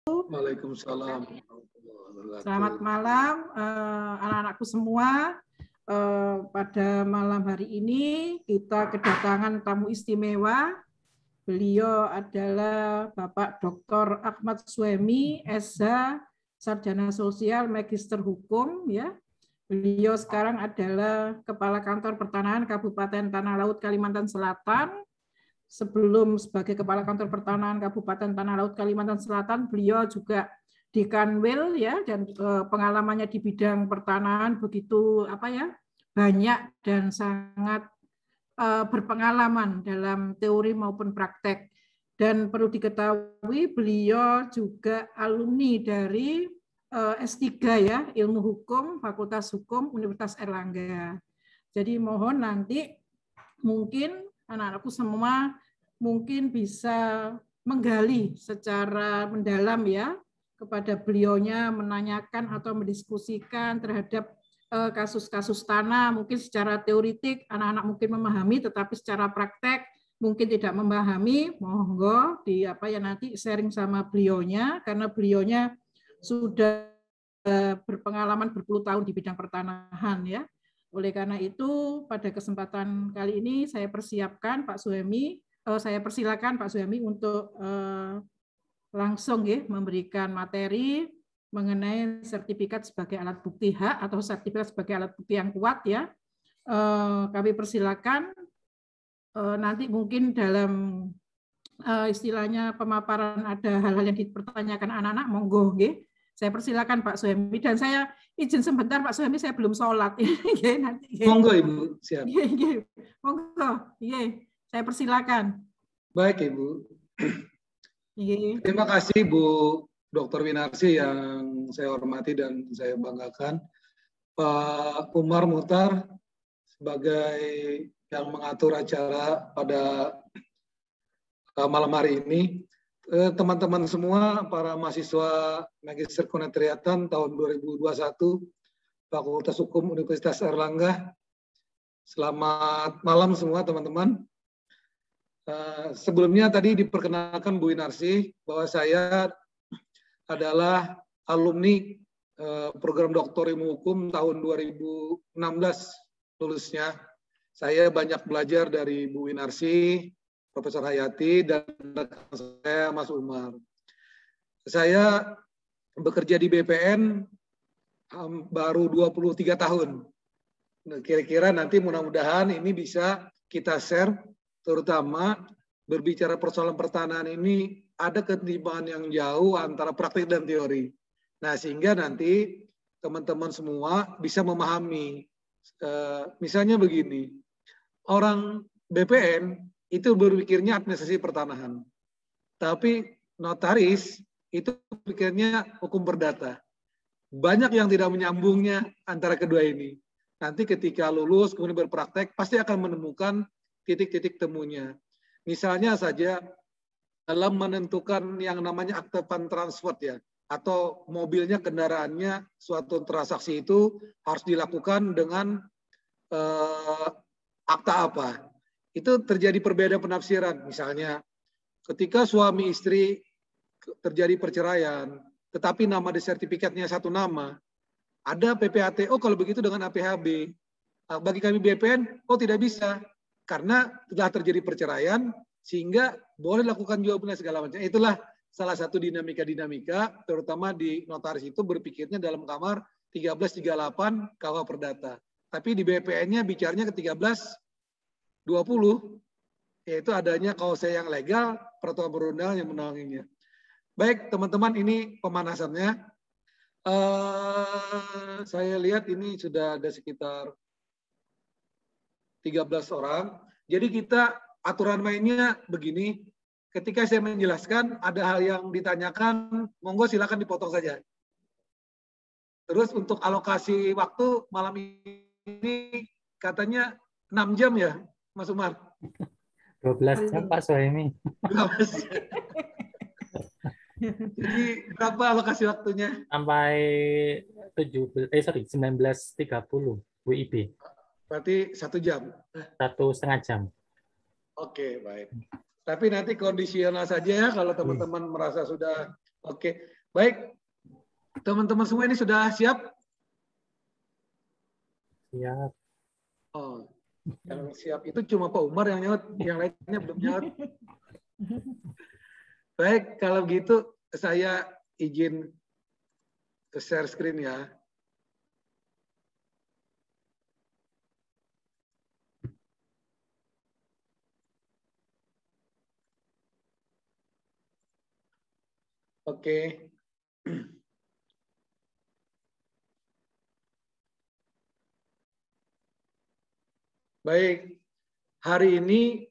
Waalaikumsalam. Selamat malam anak-anakku semua. Pada malam hari ini kita kedatangan tamu istimewa. Beliau adalah Bapak Dr. Ahmad Suhaimi, SH, Sarjana Sosial, Magister Hukum. Ya. Beliau sekarang adalah Kepala Kantor Pertanahan Kabupaten Tanah Laut, Kalimantan Selatan. Sebelum sebagai Kepala Kantor Pertanahan Kabupaten Tanah Laut, Kalimantan Selatan, beliau juga di Kanwil ya, dan pengalamannya di bidang pertanahan begitu banyak dan sangat berpengalaman dalam teori maupun praktek. Dan perlu diketahui beliau juga alumni dari S3 ya, Ilmu Hukum, Fakultas Hukum Universitas Airlangga. Jadi mohon nanti mungkin anak-anakku semua mungkin bisa menggali secara mendalam ya kepada beliaunya, menanyakan atau mendiskusikan terhadap kasus-kasus tanah, mungkin secara teoritik anak-anak mungkin memahami, tetapi secara praktek mungkin tidak memahami. Monggo nanti sharing sama beliaunya, karena beliaunya sudah berpengalaman berpuluh tahun di bidang pertanahan ya. Oleh karena itu pada kesempatan kali ini saya persilakan Pak Suhaimi untuk langsung ya memberikan materi mengenai sertifikat sebagai alat bukti hak atau sertifikat sebagai alat bukti yang kuat ya. Kami persilakan nanti mungkin dalam istilahnya pemaparan ada hal-hal yang dipertanyakan anak-anak, monggo nggih. Saya persilakan Pak Suhaimi, dan saya izin sebentar Pak Suhaimi, saya belum sholat. Monggo Ibu, siap. Monggo, saya persilakan. Baik Ibu. Terima kasih Bu Dr. Winarsi yang saya hormati dan saya banggakan. Pak Umar Muhtar sebagai yang mengatur acara pada malam hari ini. Teman-teman semua, para mahasiswa Magister Kenetriatan tahun 2021 Fakultas Hukum Universitas Airlangga. Selamat malam semua teman-teman. Sebelumnya tadi diperkenalkan Bu Winarsi bahwa saya adalah alumni program Doktor Ilmu Hukum tahun 2016 lulusnya. Saya banyak belajar dari Bu Winarsi, Profesor Hayati, dan saya Mas Umar. Saya bekerja di BPN baru 23 tahun. Kira-kira nanti mudah-mudahan ini bisa kita share, terutama berbicara persoalan pertanahan ini ada ketimpangan yang jauh antara praktik dan teori. Nah, sehingga nanti teman-teman semua bisa memahami. Misalnya begini, orang BPN itu berpikirnya administrasi pertanahan. Tapi notaris itu pikirnya hukum perdata. Banyak yang tidak menyambungnya antara kedua ini. Nanti ketika lulus kemudian berpraktek pasti akan menemukan titik-titik temunya. Misalnya saja dalam menentukan yang namanya akte transfer ya, atau mobilnya, kendaraannya, suatu transaksi itu harus dilakukan dengan akta apa. Itu terjadi perbedaan penafsiran. Misalnya ketika suami istri terjadi perceraian, tetapi nama di sertifikatnya satu nama, ada PPATO kalau begitu dengan APHB. Bagi kami BPN, tidak bisa. Karena telah terjadi perceraian, sehingga boleh lakukan jual beli segala macam. Itulah salah satu dinamika-dinamika, terutama di notaris itu berpikirnya dalam kamar 1338 KUH Perdata. Tapi di BPN-nya bicaranya ke 1320, yaitu adanya KUHP yang legal, peraturan perundang yang menaunginya. Baik teman-teman, ini pemanasannya. Saya lihat ini sudah ada sekitar 13 orang. Jadi kita aturan mainnya begini, ketika saya menjelaskan ada hal yang ditanyakan, monggo silakan dipotong saja. Terus untuk alokasi waktu malam ini katanya 6 jam ya, Mas Umar? 12 jam Pak Suhaimi. 12. Jadi berapa alokasi waktunya? Sampai 19.30 WIB. Berarti 1 jam. 1,5 jam. Oke, baik. Tapi nanti kondisional saja ya kalau teman-teman merasa sudah oke. Baik, teman-teman semua ini sudah siap? Siap. Oh, yang siap itu cuma Pak Umar yang nyaut, yang lainnya belum nyaut. Baik, kalau gitu saya izin share screen ya. Oke. Baik, hari ini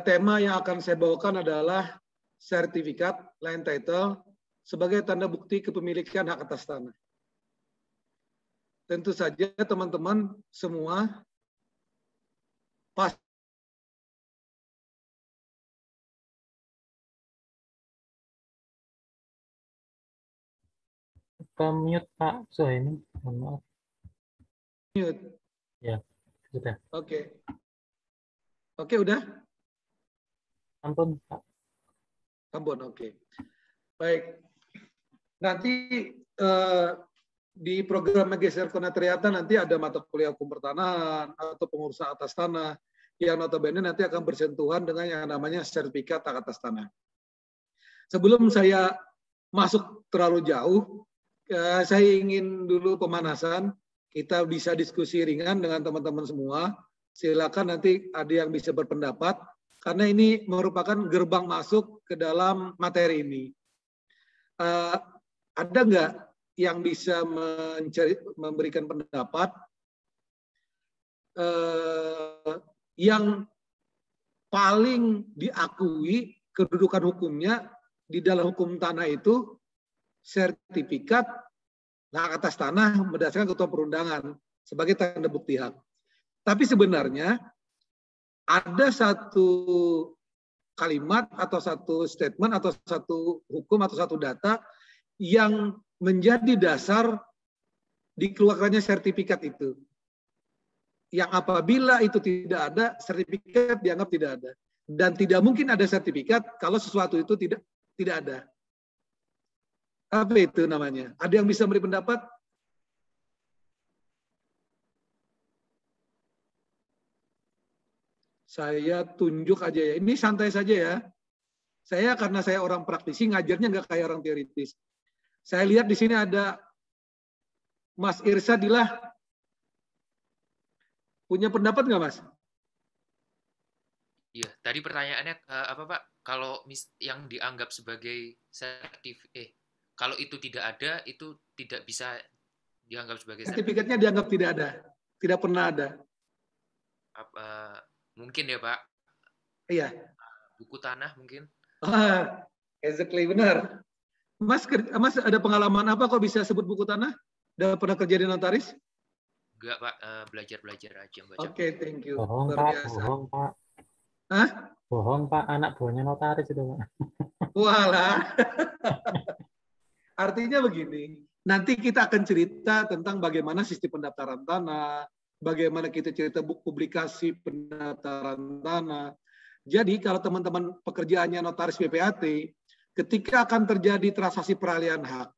tema yang akan saya bawakan adalah sertifikat land title sebagai tanda bukti kepemilikan hak atas tanah. Tentu saja teman-teman semua pas Ke-mute Pak Suhaimi. Mohon maaf. mute. Ya, sudah. Oke. Oke, udah? Ampun, Pak. Ampun, oke. Baik. Nanti di program Magister Konetriata nanti ada mata kuliah hukum pertanahan atau pengurusan atas tanah yang notabene nanti akan bersentuhan dengan yang namanya sertifikat hak atas tanah. Sebelum saya masuk terlalu jauh, saya ingin dulu pemanasan. Kita bisa diskusi ringan dengan teman-teman semua. Silakan nanti ada yang bisa berpendapat, karena ini merupakan gerbang masuk ke dalam materi ini. Ada nggak yang bisa memberikan pendapat yang paling diakui kedudukan hukumnya di dalam hukum tanah itu sertifikat hak atas tanah berdasarkan ketentuan perundangan sebagai tanda bukti hak. Tapi sebenarnya ada satu kalimat atau satu statement atau satu hukum atau satu data yang menjadi dasar dikeluarkannya sertifikat itu. Yang apabila itu tidak ada, sertifikat dianggap tidak ada. Dan tidak mungkin ada sertifikat kalau sesuatu itu tidak ada. Apa itu namanya? Ada yang bisa beri pendapat? Saya tunjuk aja ya. Ini santai saja ya. Saya karena saya orang praktisi, ngajarnya nggak kayak orang teoritis. Saya lihat di sini ada Mas Irsadilah. Punya pendapat nggak, Mas? Iya, tadi pertanyaannya apa Pak? Kalau yang dianggap sebagai kalau itu tidak ada, itu tidak bisa dianggap sebagai sertifikatnya dianggap tidak ada, tidak pernah ada. Mungkin ya Pak? Iya. Buku tanah mungkin? Exactly, benar. Mas ada pengalaman apa kok bisa sebut buku tanah? Udah pernah kerja di notaris? Enggak Pak, belajar aja baca. Oke, thank you. Bohong Pak, bohong Pak. Hah? Bohong Pak, anak buahnya notaris itu Pak. Walah. Artinya begini, nanti kita akan cerita tentang bagaimana sistem pendaftaran tanah, bagaimana kita cerita buku publikasi pendaftaran tanah. Jadi kalau teman-teman pekerjaannya notaris PPAT, ketika akan terjadi transaksi peralihan hak,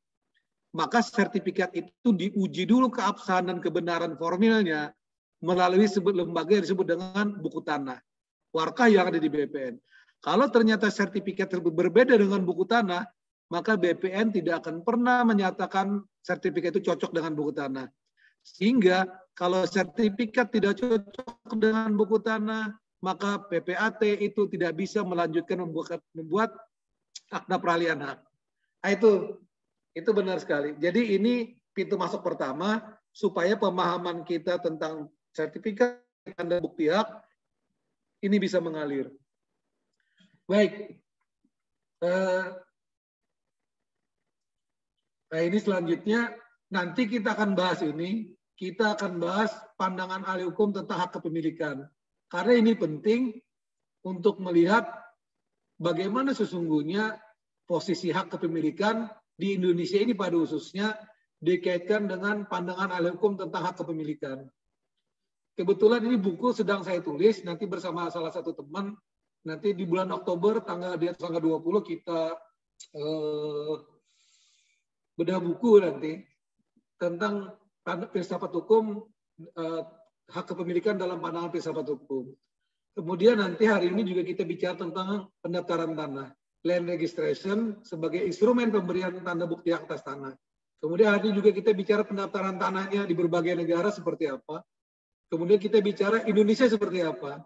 maka sertifikat itu diuji dulu keabsahan dan kebenaran formilnya melalui lembaga yang disebut dengan buku tanah, warkah yang ada di BPN. Kalau ternyata sertifikat tersebut berbeda dengan buku tanah, maka BPN tidak akan pernah menyatakan sertifikat itu cocok dengan buku tanah. Sehingga kalau sertifikat tidak cocok dengan buku tanah, maka PPAT itu tidak bisa melanjutkan membuat akta peralihan hak. Nah, itu benar sekali. Jadi ini pintu masuk pertama supaya pemahaman kita tentang sertifikat tanda bukti hak ini bisa mengalir. Baik. Nah ini selanjutnya nanti kita akan bahas ini. Kita akan bahas pandangan ahli hukum tentang hak kepemilikan. Karena ini penting untuk melihat bagaimana sesungguhnya posisi hak kepemilikan di Indonesia ini pada khususnya dikaitkan dengan pandangan ahli hukum tentang hak kepemilikan. Kebetulan ini buku sedang saya tulis nanti bersama salah satu teman. Nanti di bulan Oktober tanggal 20 kita bedah buku nanti tentang filsafat hukum, hak kepemilikan dalam pandangan filsafat hukum. Kemudian nanti hari ini juga kita bicara tentang pendaftaran tanah, land registration sebagai instrumen pemberian tanda bukti hak atas tanah. Kemudian hari ini juga kita bicara pendaftaran tanahnya di berbagai negara seperti apa. Kemudian kita bicara Indonesia seperti apa.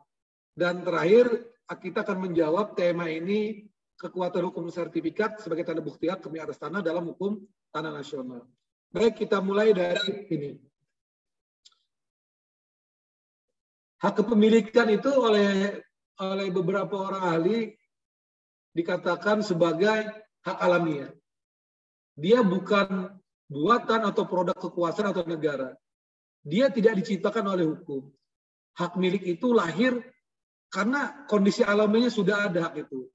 Dan terakhir kita akan menjawab tema ini, kekuatan hukum sertifikat sebagai tanda bukti hak kepemilikan atas tanah dalam hukum tanah nasional. Baik, kita mulai dari ini. Hak kepemilikan itu oleh beberapa orang ahli dikatakan sebagai hak alamiah. Dia bukan buatan atau produk kekuasaan atau negara. Dia tidak diciptakan oleh hukum. Hak milik itu lahir karena kondisi alamiahnya sudah ada hak itu.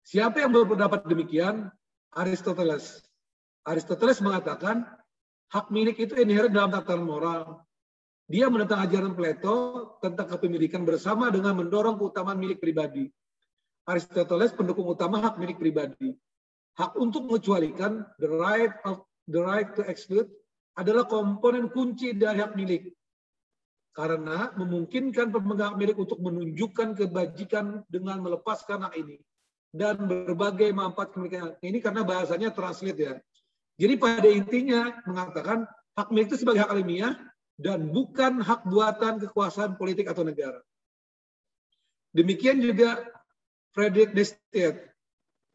Siapa yang berpendapat demikian? Aristoteles. Aristoteles mengatakan hak milik itu inherent dalam tatanan moral. Dia menentang ajaran Plato tentang kepemilikan bersama dengan mendorong keutamaan milik pribadi. Aristoteles pendukung utama hak milik pribadi. Hak untuk mengecualikan, the right to exclude, adalah komponen kunci dari hak milik. Karena memungkinkan pemegang hak milik untuk menunjukkan kebajikan dengan melepaskan hak ini. Dan berbagai manfaat kepemilikan ini karena bahasanya translate ya. Jadi pada intinya mengatakan hak milik itu sebagai hak alamiah dan bukan hak buatan kekuasaan politik atau negara. Demikian juga Friedrich Nietzsche.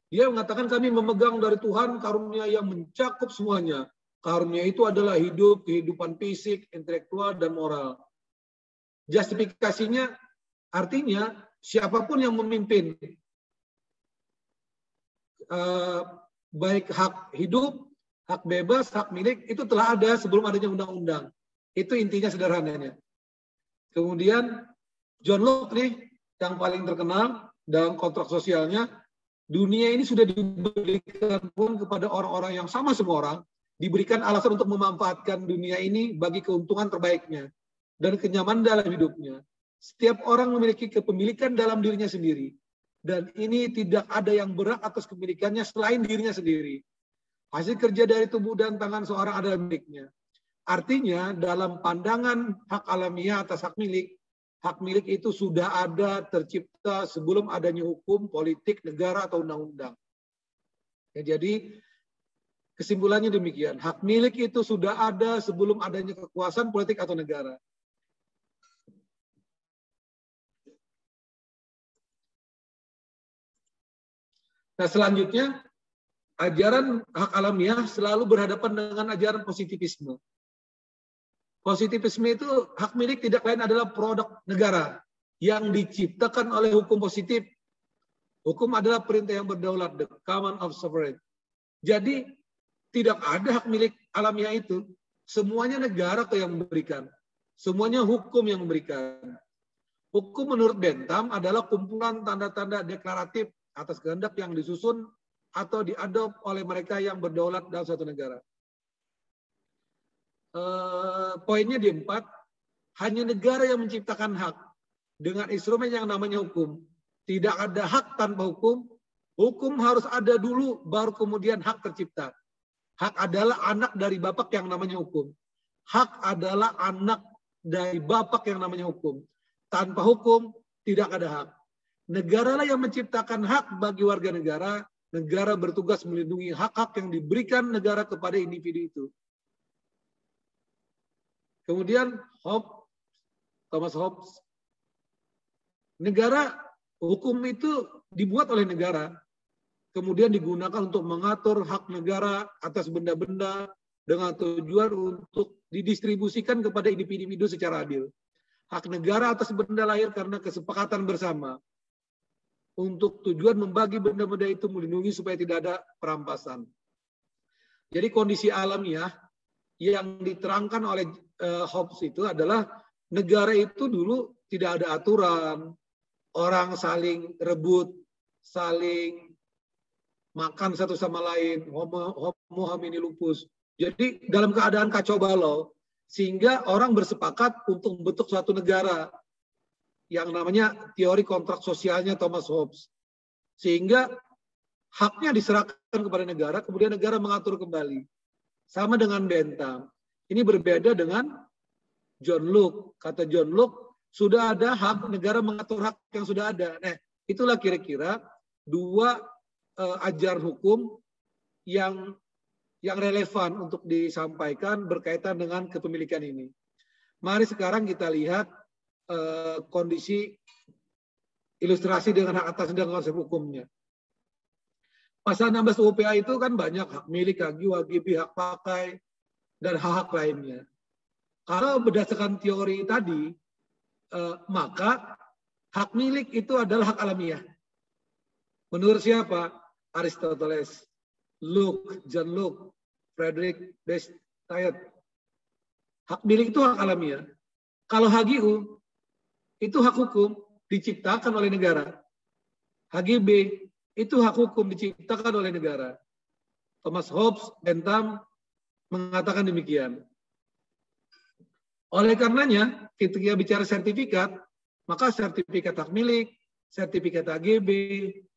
Dia mengatakan kami memegang dari Tuhan karunia yang mencakup semuanya. Karunia itu adalah hidup, kehidupan fisik, intelektual, dan moral. Justifikasinya artinya siapapun yang memimpin, baik hak hidup, hak bebas, hak milik, itu telah ada sebelum adanya undang-undang. Itu intinya sederhananya. Kemudian John Locke nih yang paling terkenal dalam kontrak sosialnya, dunia ini sudah diberikan pun kepada orang-orang yang sama semua orang, diberikan alasan untuk memanfaatkan dunia ini bagi keuntungan terbaiknya dan kenyamanan dalam hidupnya. Setiap orang memiliki kepemilikan dalam dirinya sendiri. Dan ini tidak ada yang berhak atas kepemilikannya selain dirinya sendiri. Hasil kerja dari tubuh dan tangan seorang adalah miliknya. Artinya dalam pandangan hak alamiah atas hak milik itu sudah ada tercipta sebelum adanya hukum, politik, negara, atau undang-undang. Ya, jadi kesimpulannya demikian, hak milik itu sudah ada sebelum adanya kekuasaan politik atau negara. Nah selanjutnya, ajaran hak alamiah selalu berhadapan dengan ajaran positivisme. Positivisme itu hak milik tidak lain adalah produk negara yang diciptakan oleh hukum positif. Hukum adalah perintah yang berdaulat, the command of sovereign. Jadi tidak ada hak milik alamiah itu. Semuanya negara yang memberikan. Semuanya hukum yang memberikan. Hukum menurut Bentham adalah kumpulan tanda-tanda deklaratif atas kehendak yang disusun atau diadop oleh mereka yang berdaulat dalam suatu negara. Poinnya di 4, hanya negara yang menciptakan hak dengan instrumen yang namanya hukum. Tidak ada hak tanpa hukum. Hukum harus ada dulu, baru kemudian hak tercipta. Hak adalah anak dari bapak yang namanya hukum. Hak adalah anak dari bapak yang namanya hukum. Tanpa hukum, tidak ada hak. Negara lah yang menciptakan hak bagi warga negara. Negara bertugas melindungi hak-hak yang diberikan negara kepada individu itu. Kemudian Thomas Hobbes, negara, hukum itu dibuat oleh negara, kemudian digunakan untuk mengatur hak negara atas benda-benda dengan tujuan untuk didistribusikan kepada individu secara adil. Hak negara atas benda lahir karena kesepakatan bersama. Untuk tujuan membagi benda-benda itu melindungi supaya tidak ada perampasan. Jadi kondisi alamiah yang diterangkan oleh Hobbes itu adalah negara itu dulu tidak ada aturan, orang saling rebut, saling makan satu sama lain, homo homini lupus. Jadi dalam keadaan kacau balau, sehingga orang bersepakat untuk membentuk suatu negara yang namanya teori kontrak sosialnya Thomas Hobbes. Sehingga haknya diserahkan kepada negara, kemudian negara mengatur kembali. sama dengan Bentham. Ini berbeda dengan John Locke. Kata John Locke, sudah ada hak negara mengatur hak yang sudah ada. Nah, itulah kira-kira dua ajaran hukum yang relevan untuk disampaikan berkaitan dengan kepemilikan ini. Mari sekarang kita lihat kondisi ilustrasi dengan hak atas dan konsep hukumnya. Pasal 16 UPA itu kan banyak hak milik, hak jiwa, hak pakai, dan hak-hak lainnya. Kalau berdasarkan teori tadi, maka hak milik itu adalah hak alamiah. Menurut siapa? Aristoteles, Locke, John Locke, Frederick Bastiat. Hak milik itu hak alamiah. Kalau HGU, itu hak hukum diciptakan oleh negara. HGB, itu hak hukum diciptakan oleh negara. Thomas Hobbes, Bentham mengatakan demikian. Oleh karenanya, ketika bicara sertifikat, maka sertifikat hak milik, sertifikat HGB,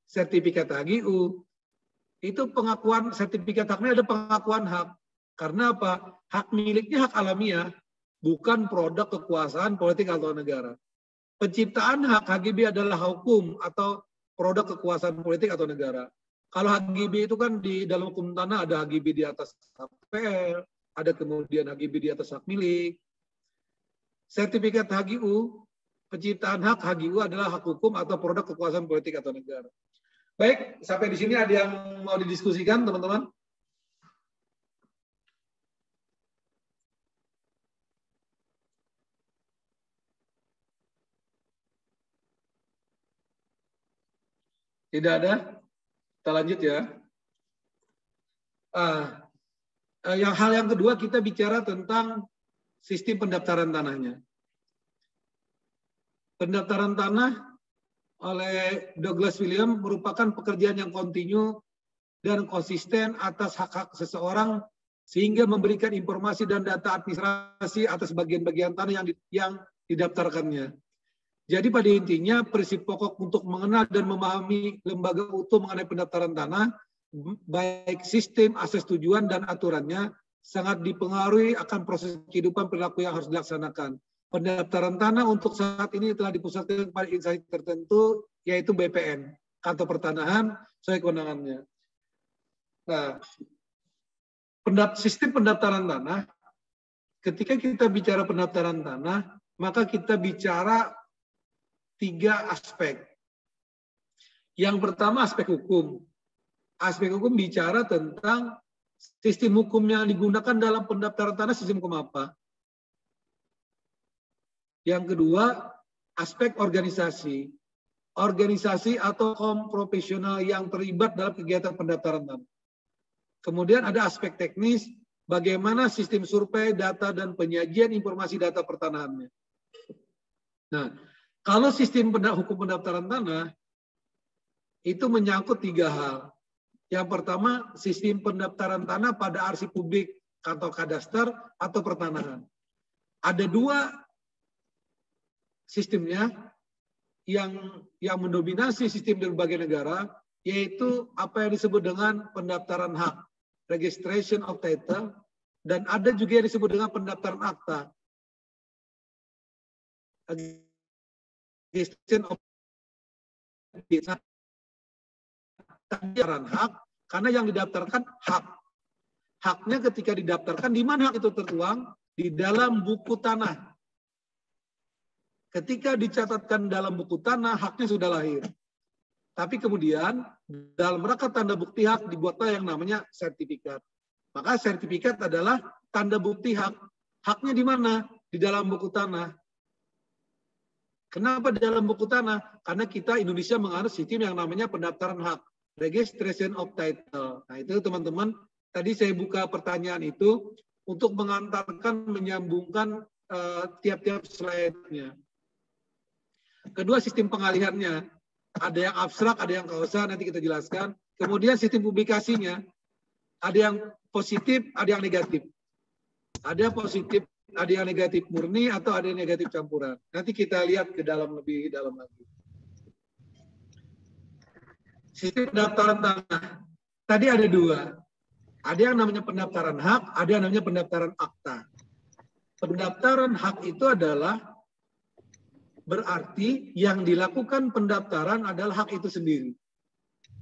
sertifikat HGU, itu pengakuan sertifikat hak milik ada pengakuan hak. Karena apa? Hak miliknya hak alamiah, bukan produk kekuasaan politik atau negara. Penciptaan hak HGB adalah hukum atau produk kekuasaan politik atau negara. Kalau HGB itu kan di dalam hukum tanah ada HGB di atas HPL, ada kemudian HGB di atas hak milik. Sertifikat HGU, penciptaan hak HGU adalah hak hukum atau produk kekuasaan politik atau negara. Baik, sampai di sini ada yang mau didiskusikan, teman-teman? Tidak ada? Kita lanjut ya. Hal yang kedua kita bicara tentang sistem pendaftaran tanahnya. Pendaftaran tanah oleh Douglas Williams merupakan pekerjaan yang kontinu dan konsisten atas hak-hak seseorang sehingga memberikan informasi dan data administrasi atas bagian-bagian tanah yang didaftarkannya. Jadi pada intinya prinsip pokok untuk mengenal dan memahami lembaga utuh mengenai pendaftaran tanah, baik sistem, asas tujuan, dan aturannya, sangat dipengaruhi akan proses kehidupan perilaku yang harus dilaksanakan. Pendaftaran tanah untuk saat ini telah dipusatkan pada instansi tertentu, yaitu BPN, Kantor Pertanahan, sesuai kewenangannya. Nah, sistem pendaftaran tanah, ketika kita bicara pendaftaran tanah, maka kita bicara 3 aspek. Yang pertama aspek hukum. Aspek hukum bicara tentang sistem hukum yang digunakan dalam pendaftaran tanah, sistem hukum apa. Yang kedua aspek organisasi. Organisasi atau kaum profesional yang terlibat dalam kegiatan pendaftaran tanah. Kemudian ada aspek teknis, bagaimana sistem survei, data, dan penyajian informasi data pertanahannya. Nah, kalau sistem hukum pendaftaran tanah itu menyangkut 3 hal. Yang pertama, sistem pendaftaran tanah pada arsip publik atau kadaster atau pertanahan. Ada 2 sistemnya yang mendominasi sistem di berbagai negara, yaitu apa yang disebut dengan pendaftaran hak, registration of title, dan ada juga yang disebut dengan pendaftaran akta. Pendaftaran hak karena yang didaftarkan hak. Haknya ketika didaftarkan di mana hak itu tertuang? Di dalam buku tanah. Ketika dicatatkan dalam buku tanah, haknya sudah lahir. Tapi kemudian dalam rangka tanda bukti hak dibuatlah yang namanya sertifikat. Maka sertifikat adalah tanda bukti hak. Haknya di mana? Di dalam buku tanah. Kenapa di dalam buku tanah? Karena kita Indonesia menganut sistem yang namanya pendaftaran hak, registration of title. Nah itu teman-teman, tadi saya buka pertanyaan itu untuk mengantarkan, menyambungkan tiap-tiap slide-nya. Kedua, sistem pengalihannya. Ada yang abstrak, ada yang kausal, nanti kita jelaskan. Kemudian sistem publikasinya, ada yang positif, ada yang negatif. Ada positif, ada yang negatif murni atau ada yang negatif campuran. Nanti kita lihat ke dalam lebih dalam lagi. Sistem pendaftaran tanah. Tadi ada 2. Ada yang namanya pendaftaran hak, ada yang namanya pendaftaran akta. Pendaftaran hak itu adalah berarti yang dilakukan pendaftaran adalah hak itu sendiri.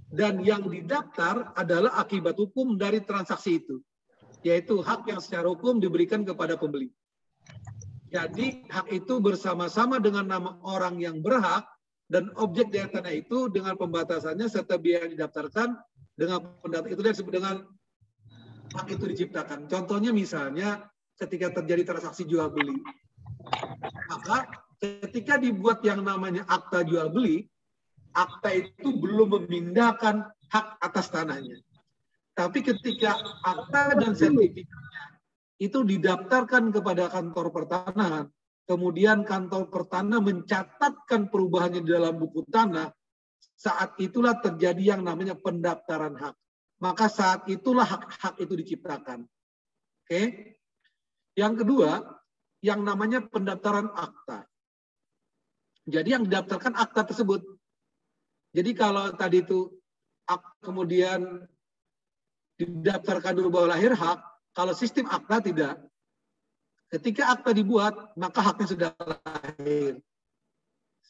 Dan yang didaftar adalah akibat hukum dari transaksi itu, yaitu hak yang secara hukum diberikan kepada pembeli. Jadi hak itu bersama-sama dengan nama orang yang berhak dan objek dari tanah itu dengan pembatasannya serta biaya yang didaftarkan dengan pendaftar itu disebut dengan hak itu diciptakan. Contohnya misalnya ketika terjadi transaksi jual beli, maka ketika dibuat yang namanya akta jual beli, akta itu belum memindahkan hak atas tanahnya. Tapi ketika akta dan sertifikatnya itu didaftarkan kepada kantor pertanahan, kemudian kantor pertanahan mencatatkan perubahannya di dalam buku tanah, saat itulah terjadi yang namanya pendaftaran hak. Maka saat itulah hak-hak itu diciptakan. Oke? Yang kedua, yang namanya pendaftaran akta. Jadi yang didaftarkan akta tersebut. Jadi kalau tadi itu kemudian didaftarkan dulu bahwa lahir hak, kalau sistem akta tidak. Ketika akta dibuat, maka haknya sudah lahir.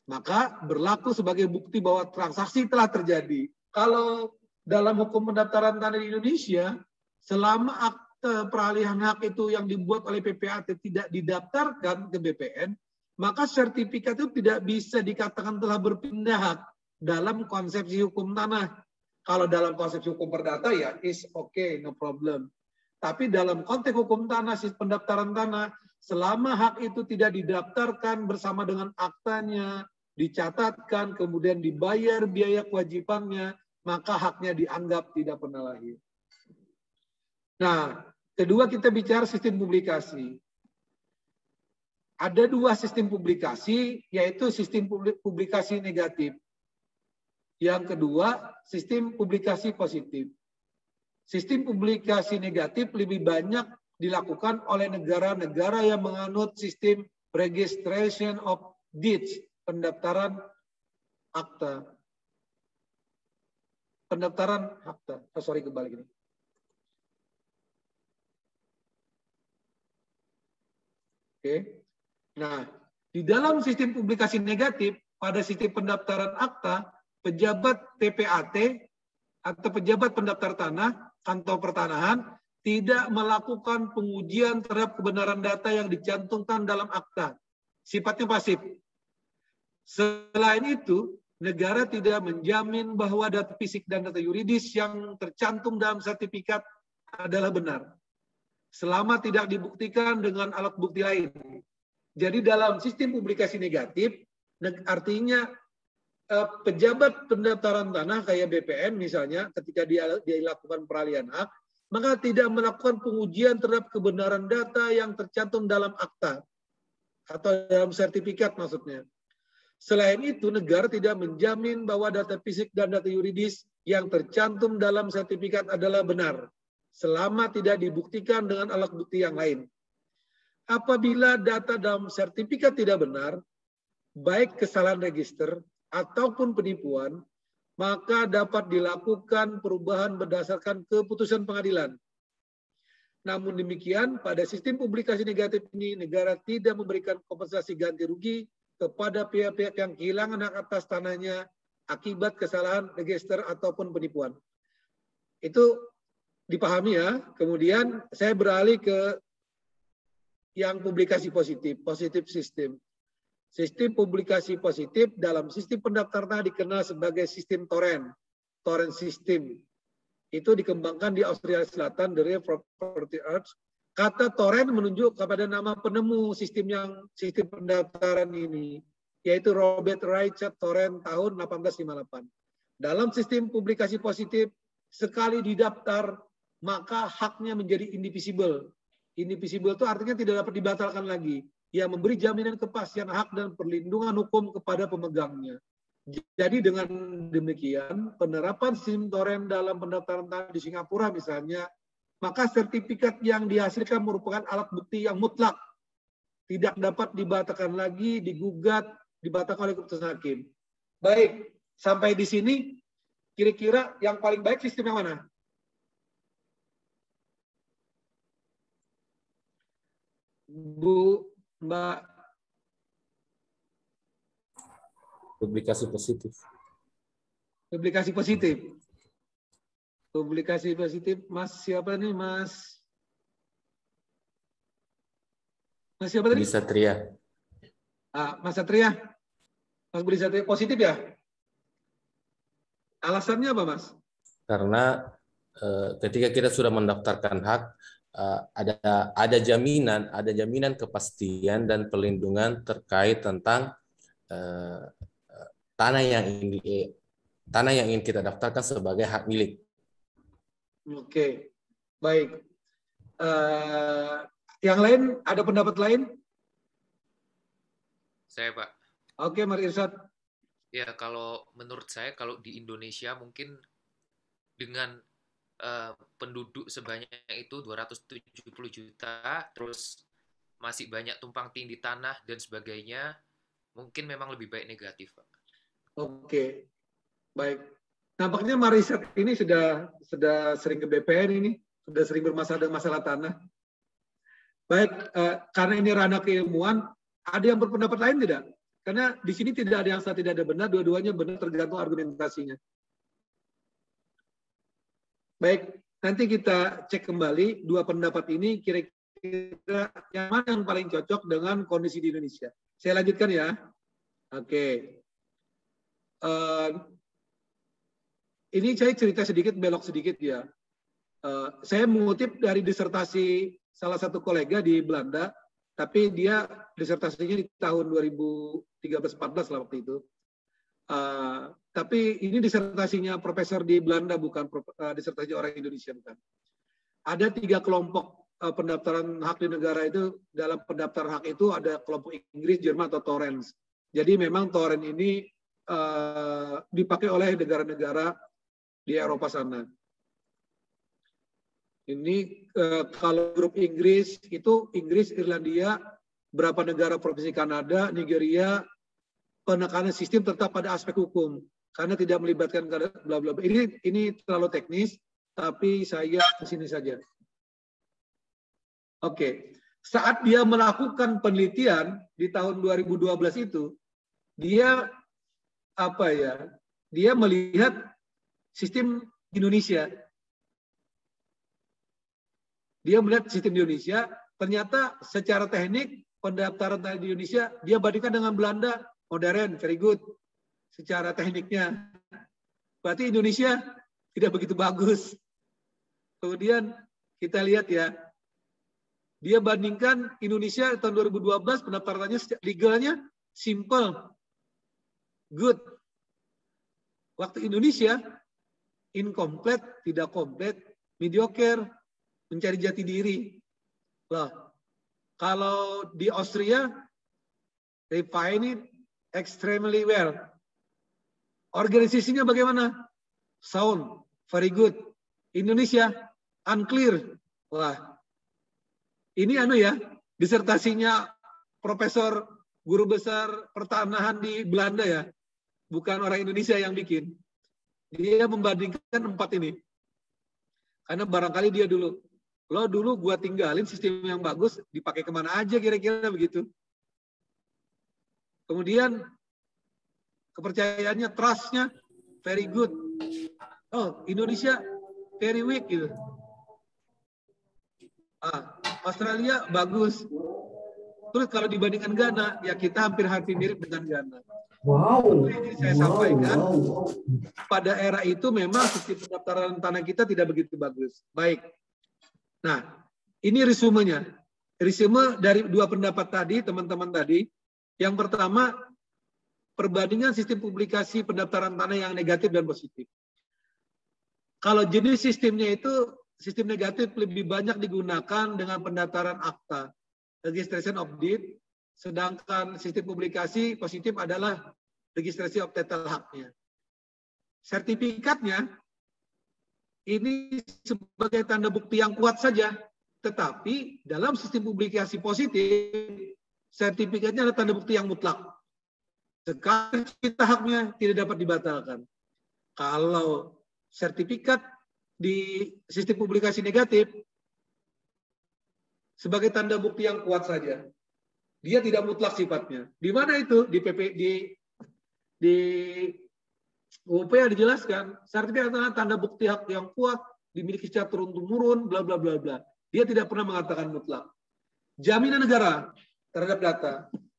Maka berlaku sebagai bukti bahwa transaksi telah terjadi. Kalau dalam hukum pendaftaran tanah di Indonesia, selama akte peralihan hak itu yang dibuat oleh PPAT tidak didaftarkan ke BPN, maka sertifikat itu tidak bisa dikatakan telah berpindah hak dalam konsepsi hukum tanah. Kalau dalam konsepsi hukum perdata ya is okay, no problem. Tapi dalam konteks hukum tanah, pendaftaran tanah, selama hak itu tidak didaftarkan bersama dengan aktanya, dicatatkan, kemudian dibayar biaya kewajibannya, maka haknya dianggap tidak pernah lahir. Nah, kedua kita bicara sistem publikasi. Ada dua sistem publikasi, yaitu sistem publikasi negatif. Yang kedua, sistem publikasi positif. Sistem publikasi negatif lebih banyak dilakukan oleh negara-negara yang menganut sistem registration of deeds, pendaftaran akta. Pendaftaran akta. Sorry, kembali gini. Oke. Nah, di dalam sistem publikasi negatif, pada sistem pendaftaran akta, pejabat TPAT atau pejabat pendaftar tanah, kantor pertanahan, tidak melakukan pengujian terhadap kebenaran data yang dicantumkan dalam akta. Sifatnya pasif. Selain itu, negara tidak menjamin bahwa data fisik dan data yuridis yang tercantum dalam sertifikat adalah benar, selama tidak dibuktikan dengan alat bukti lain. Jadi dalam sistem publikasi negatif, artinya pejabat pendaftaran tanah kayak BPN misalnya, ketika dia lakukan peralihan hak, maka tidak melakukan pengujian terhadap kebenaran data yang tercantum dalam akta atau dalam sertifikat maksudnya. Selain itu, negara tidak menjamin bahwa data fisik dan data yuridis yang tercantum dalam sertifikat adalah benar, selama tidak dibuktikan dengan alat bukti yang lain. Apabila data dalam sertifikat tidak benar, baik kesalahan register ataupun penipuan, maka dapat dilakukan perubahan berdasarkan keputusan pengadilan. Namun demikian, pada sistem publikasi negatif ini, negara tidak memberikan kompensasi ganti rugi kepada pihak-pihak yang kehilangan hak atas tanahnya akibat kesalahan register ataupun penipuan. Itu dipahami ya. Kemudian saya beralih ke yang publikasi positif, positif sistem. Sistem publikasi positif dalam sistem pendaftaran tanah dikenal sebagai sistem torrent system. Itu dikembangkan di Australia Selatan, The Real Property Arts. Kata torrent menunjuk kepada nama penemu sistem pendaftaran ini, yaitu Robert Richard Torrent tahun 1858. Dalam sistem publikasi positif, sekali didaftar, maka haknya menjadi indivisible. Indivisible itu artinya tidak dapat dibatalkan lagi. Yang memberi jaminan kepastian hak dan perlindungan hukum kepada pemegangnya. Jadi dengan demikian, penerapan sistem torrent dalam pendaftaran tanah di Singapura misalnya, maka sertifikat yang dihasilkan merupakan alat bukti yang mutlak. Tidak dapat dibatalkan lagi, digugat, dibatalkan oleh keputusan hakim. Baik, sampai di sini, kira-kira yang paling baik sistem yang mana? Mbak. Publikasi positif. Publikasi positif. Publikasi positif, Mas siapa nih, Mas? Mas siapa tadi? Budi Satria. Mas Satria. Mas Budi Satria positif ya? Alasannya apa, Mas? Karena ketika kita sudah mendaftarkan hak, ada jaminan kepastian dan perlindungan terkait tentang tanah yang ingin kita daftarkan sebagai hak milik. Oke, baik. Yang lain, ada pendapat lain? Saya, Pak. Oke, Mari Irsyad. Ya, kalau menurut saya, kalau di Indonesia mungkin dengan penduduk sebanyak itu 270 juta, terus masih banyak tumpang tindih tanah dan sebagainya, mungkin memang lebih baik negatif, Pak. Oke, baik. Nampaknya Marisat ini sudah sering ke BPN ini, sudah sering bermasalah dengan masalah tanah. Baik, karena ini ranah keilmuan, ada yang berpendapat lain tidak? Karena di sini tidak ada yang salah, tidak ada benar, dua-duanya benar tergantung argumentasinya. Baik, nanti kita cek kembali dua pendapat ini kira-kira yang mana yang paling cocok dengan kondisi di Indonesia. Saya lanjutkan ya. Oke. Ini saya cerita sedikit, belok sedikit ya. Saya mengutip dari disertasi salah satu kolega di Belanda, tapi dia disertasinya di tahun 2013-14 lah waktu itu. Tapi ini disertasinya profesor di Belanda, bukan disertasi orang Indonesia, bukan. Ada 3 kelompok pendaftaran hak di negara itu. Dalam pendaftaran hak itu ada kelompok Inggris, Jerman, atau Torrens. Jadi memang Torrens ini dipakai oleh negara-negara di Eropa sana. Ini kalau grup Inggris itu Inggris, Irlandia, beberapa negara provinsi Kanada, Nigeria, penekanan sistem tetap pada aspek hukum karena tidak melibatkan bla bla bla. Ini terlalu teknis, tapi saya ke sini saja. Oke. Saat dia melakukan penelitian di tahun 2012 itu, dia dia melihat sistem Indonesia. Dia melihat sistem Indonesia, ternyata secara teknik pendaftaran di Indonesia dia bandingkan dengan Belanda, modern, very good. Secara tekniknya. Berarti Indonesia tidak begitu bagus. Kemudian kita lihat ya, dia bandingkan Indonesia tahun 2012 pendaftarannya legalnya simple, good. Waktu Indonesia incomplete, tidak komplit, mediocre, mencari jati diri. Loh, kalau di Austria refine it extremely well. Organisasinya bagaimana? Sound, very good. Indonesia unclear. Wah, ini disertasinya Profesor Guru Besar Pertanahan di Belanda ya, bukan orang Indonesia yang bikin. Dia membandingkan 4 ini. Karena barangkali dia dulu gua tinggalin sistem yang bagus, dipakai kemana aja kira-kira begitu. Kemudian kepercayaannya, trust-nya very good. Oh, Indonesia very weak gitu. Australia bagus. Terus kalau dibandingkan Ghana, ya kita hampir mirip dengan Ghana. Wow. Jadi saya sampaikan, pada era itu memang sistem pendaftaran tanah kita tidak begitu bagus. Baik. Nah, ini resumenya. Resume dari 2 pendapat tadi, teman-teman tadi. Yang pertama, perbandingan sistem publikasi pendaftaran tanah yang negatif dan positif. Kalau jenis sistemnya itu, sistem negatif lebih banyak digunakan dengan pendaftaran akta, registration of deed, sedangkan sistem publikasi positif adalah registrasi of title haknya. Sertifikatnya ini sebagai tanda bukti yang kuat saja, tetapi dalam sistem publikasi positif, sertifikatnya adalah tanda bukti yang mutlak. Sekali kita haknya tidak dapat dibatalkan. Kalau sertifikat di sistem publikasi negatif, sebagai tanda bukti yang kuat saja. Dia tidak mutlak sifatnya. Di mana itu? Di di UP dijelaskan, sertifikat adalah tanda bukti hak yang kuat, dimiliki secara turun-temurun, bla bla bla bla. Dia tidak pernah mengatakan mutlak. Jaminan negara terhadap data.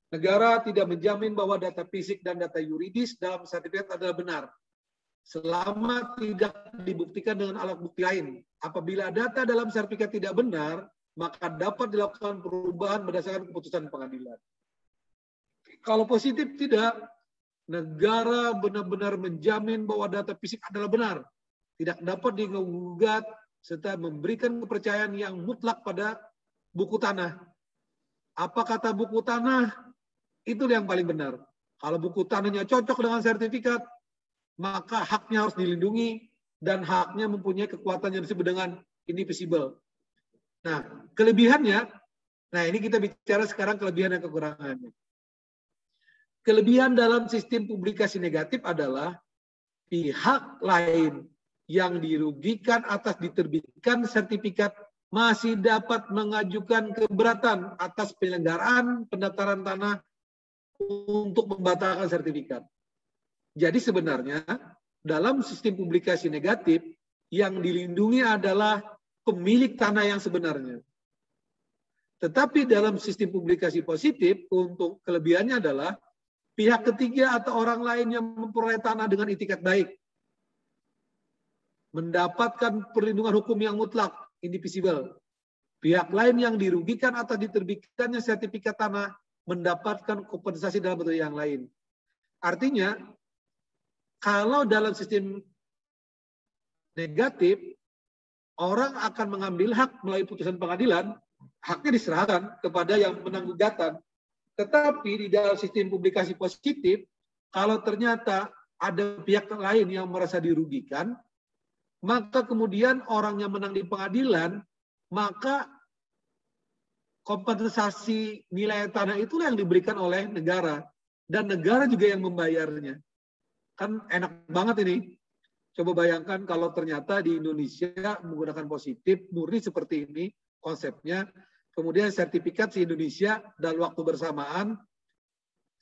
Negara tidak menjamin bahwa data fisik dan data yuridis dalam sertifikat adalah benar, selama tidak dibuktikan dengan alat bukti lain. Apabila data dalam sertifikat tidak benar, maka dapat dilakukan perubahan berdasarkan keputusan pengadilan. Kalau positif tidak, negara benar-benar menjamin bahwa data fisik adalah benar, tidak dapat digugat, serta memberikan kepercayaan yang mutlak pada buku tanah. Apa kata buku tanah? Itu yang paling benar. Kalau buku tanahnya cocok dengan sertifikat, maka haknya harus dilindungi dan haknya mempunyai kekuatan yang disebut dengan indivisible. Nah, kelebihannya, nah ini kita bicara sekarang kelebihan dan kekurangannya. Kelebihan dalam sistem publikasi negatif adalah pihak lain yang dirugikan atas diterbitkan sertifikat masih dapat mengajukan keberatan atas penyelenggaraan pendaftaran tanah untuk membatalkan sertifikat. Jadi sebenarnya dalam sistem publikasi negatif yang dilindungi adalah pemilik tanah yang sebenarnya. Tetapi dalam sistem publikasi positif, untuk kelebihannya adalah pihak ketiga atau orang lain yang memperoleh tanah dengan itikat baik mendapatkan perlindungan hukum yang mutlak, indivisible. Pihak lain yang dirugikan atas diterbitkannya sertifikat tanah mendapatkan kompensasi dalam bentuk yang lain. Artinya, kalau dalam sistem negatif, orang akan mengambil hak melalui putusan pengadilan, haknya diserahkan kepada yang menang gugatan. Tetapi di dalam sistem publikasi positif, kalau ternyata ada pihak lain yang merasa dirugikan, maka kemudian orang yang menang di pengadilan, maka kompensasi nilai tanah itulah yang diberikan oleh negara. Dan negara juga yang membayarnya. Kan enak banget ini. Coba bayangkan kalau ternyata di Indonesia menggunakan positif, murni seperti ini konsepnya. Kemudian sertifikat di Indonesia dalam waktu bersamaan,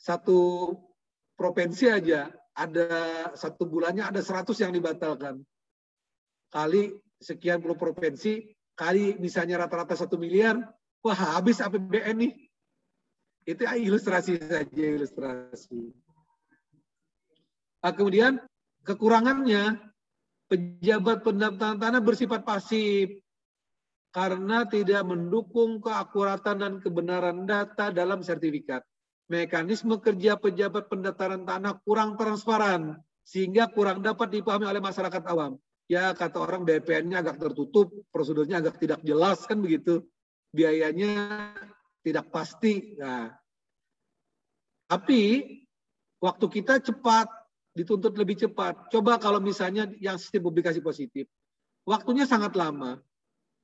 satu provinsi aja, ada satu bulannya ada 100 yang dibatalkan. Kali sekian puluh provinsi, kali misalnya rata-rata 1 miliar, wah habis APBN nih. Itu ilustrasi saja, ilustrasi. Nah, kemudian kekurangannya, pejabat pendaftaran tanah bersifat pasif karena tidak mendukung keakuratan dan kebenaran data dalam sertifikat. Mekanisme kerja pejabat pendaftaran tanah kurang transparan sehingga kurang dapat dipahami oleh masyarakat awam. Ya kata orang BPN-nya agak tertutup, prosedurnya agak tidak jelas kan begitu. Biayanya tidak pasti. Nah, tapi waktu kita cepat, dituntut lebih cepat. Coba kalau misalnya yang sistem publikasi positif, waktunya sangat lama.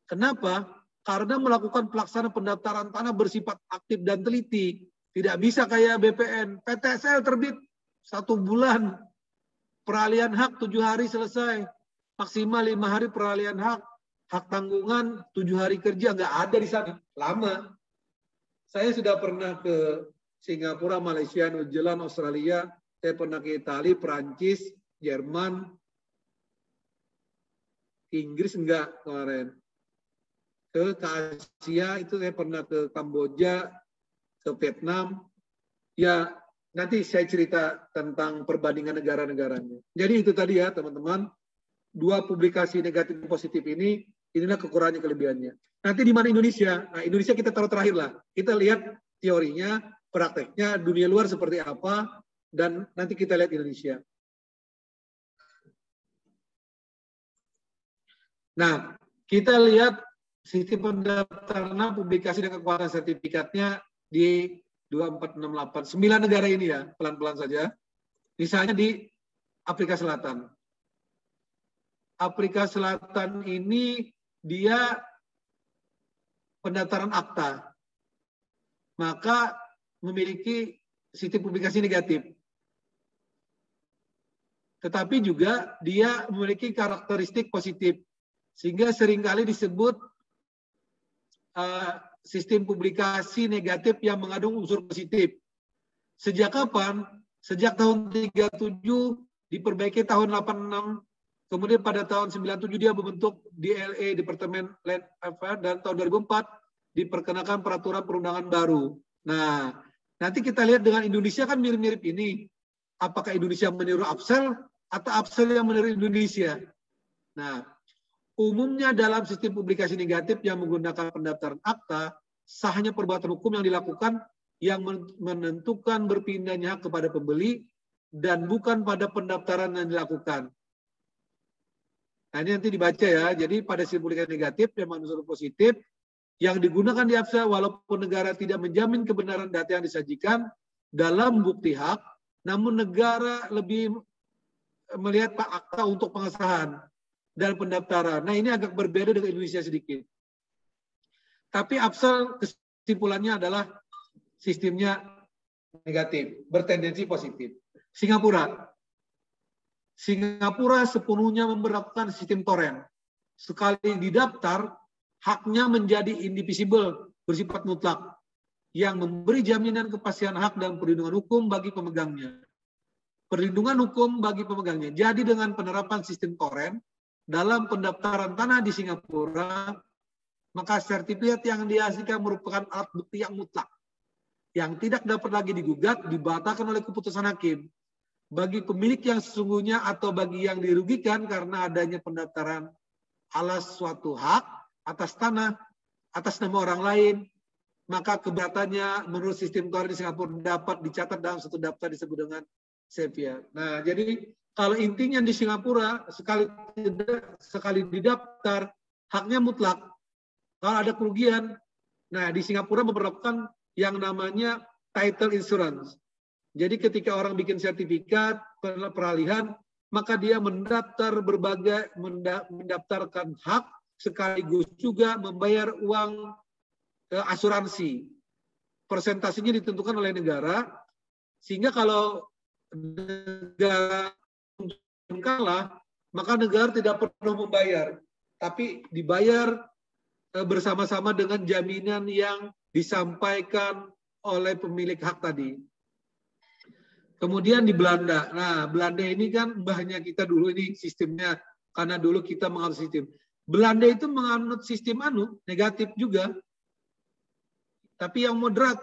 Kenapa? Karena melakukan pelaksanaan pendaftaran tanah bersifat aktif dan teliti. Tidak bisa kayak BPN. PTSL terbit 1 bulan. Peralihan hak 7 hari selesai. Maksimal 5 hari peralihan hak. Hak tanggungan 7 hari kerja. Nggak ada di sana. Lama. Saya sudah pernah ke Singapura, Malaysia, New Zealand, Australia. Saya pernah ke Italia, Perancis, Jerman. Inggris enggak kemarin. Ke Asia itu saya pernah ke Kamboja, ke Vietnam. Ya, nanti saya cerita tentang perbandingan negara-negaranya. Jadi itu tadi ya teman-teman, 2 publikasi negatif positif ini, inilah kekurangannya kelebihannya. Nanti di mana Indonesia? Nah, Indonesia kita taruh terakhir lah. Kita lihat teorinya, prakteknya, dunia luar seperti apa, dan nanti kita lihat Indonesia. Nah, kita lihat sistem pendaftaran publikasi dan kekuatan sertifikatnya di 2468. 9 negara ini ya, pelan-pelan saja. Misalnya di Afrika Selatan. Afrika Selatan ini dia pendaftaran akta. Maka memiliki sistem publikasi negatif. Tetapi juga dia memiliki karakteristik positif. Sehingga seringkali disebut sistem publikasi negatif yang mengandung unsur positif. Sejak kapan? Sejak tahun 37 diperbaiki tahun 86, kemudian pada tahun 97 dia membentuk DLA, Departemen Land Affairs, dan tahun 2004 diperkenakan peraturan perundangan baru. Nah, nanti kita lihat dengan Indonesia kan mirip-mirip ini. Apakah Indonesia meniru Apsel atau Apsel yang meniru Indonesia? Nah, umumnya dalam sistem publikasi negatif yang menggunakan pendaftaran akta, sahnya perbuatan hukum yang dilakukan yang menentukan berpindahnya hak kepada pembeli dan bukan pada pendaftaran yang dilakukan. Nah, ini nanti dibaca ya. Jadi pada sistem publikasi negatif yang mengandung positif yang digunakan di Apsel walaupun negara tidak menjamin kebenaran data yang disajikan dalam bukti hak, namun negara lebih melihat akta untuk pengesahan dan pendaftaran. Nah, ini agak berbeda dengan Indonesia sedikit. Tapi Apsel kesimpulannya adalah sistemnya negatif, bertendensi positif. Singapura sepenuhnya memberlakukan sistem toren. Sekali didaftar, haknya menjadi indivisible, bersifat mutlak, yang memberi jaminan kepastian hak dan perlindungan hukum bagi pemegangnya. Perlindungan hukum bagi pemegangnya. Jadi dengan penerapan sistem toren dalam pendaftaran tanah di Singapura, maka sertifikat yang dihasilkan merupakan alat bukti yang mutlak, yang tidak dapat lagi digugat, dibatalkan oleh keputusan hakim. Bagi pemilik yang sesungguhnya atau bagi yang dirugikan karena adanya pendaftaran alas suatu hak atas tanah, atas nama orang lain, maka keberatannya menurut sistem toren di Singapura dapat dicatat dalam satu daftar disebut dengan SEPIA. Nah, jadi kalau intinya di Singapura sekali didaftar haknya mutlak. Kalau ada kerugian, nah di Singapura memperlakukan yang namanya title insurance. Jadi ketika orang bikin sertifikat peralihan, maka dia mendaftarkan hak sekaligus juga membayar uang asuransi. Persentasenya ditentukan oleh negara, sehingga kalau negara kalah, maka negara tidak perlu membayar, tapi dibayar bersama-sama dengan jaminan yang disampaikan oleh pemilik hak tadi. Kemudian di Belanda. Nah, Belanda ini kan mbahnya kita dulu ini sistemnya, karena dulu kita menganut sistem. Belanda itu menganut sistem negatif juga, tapi yang moderat.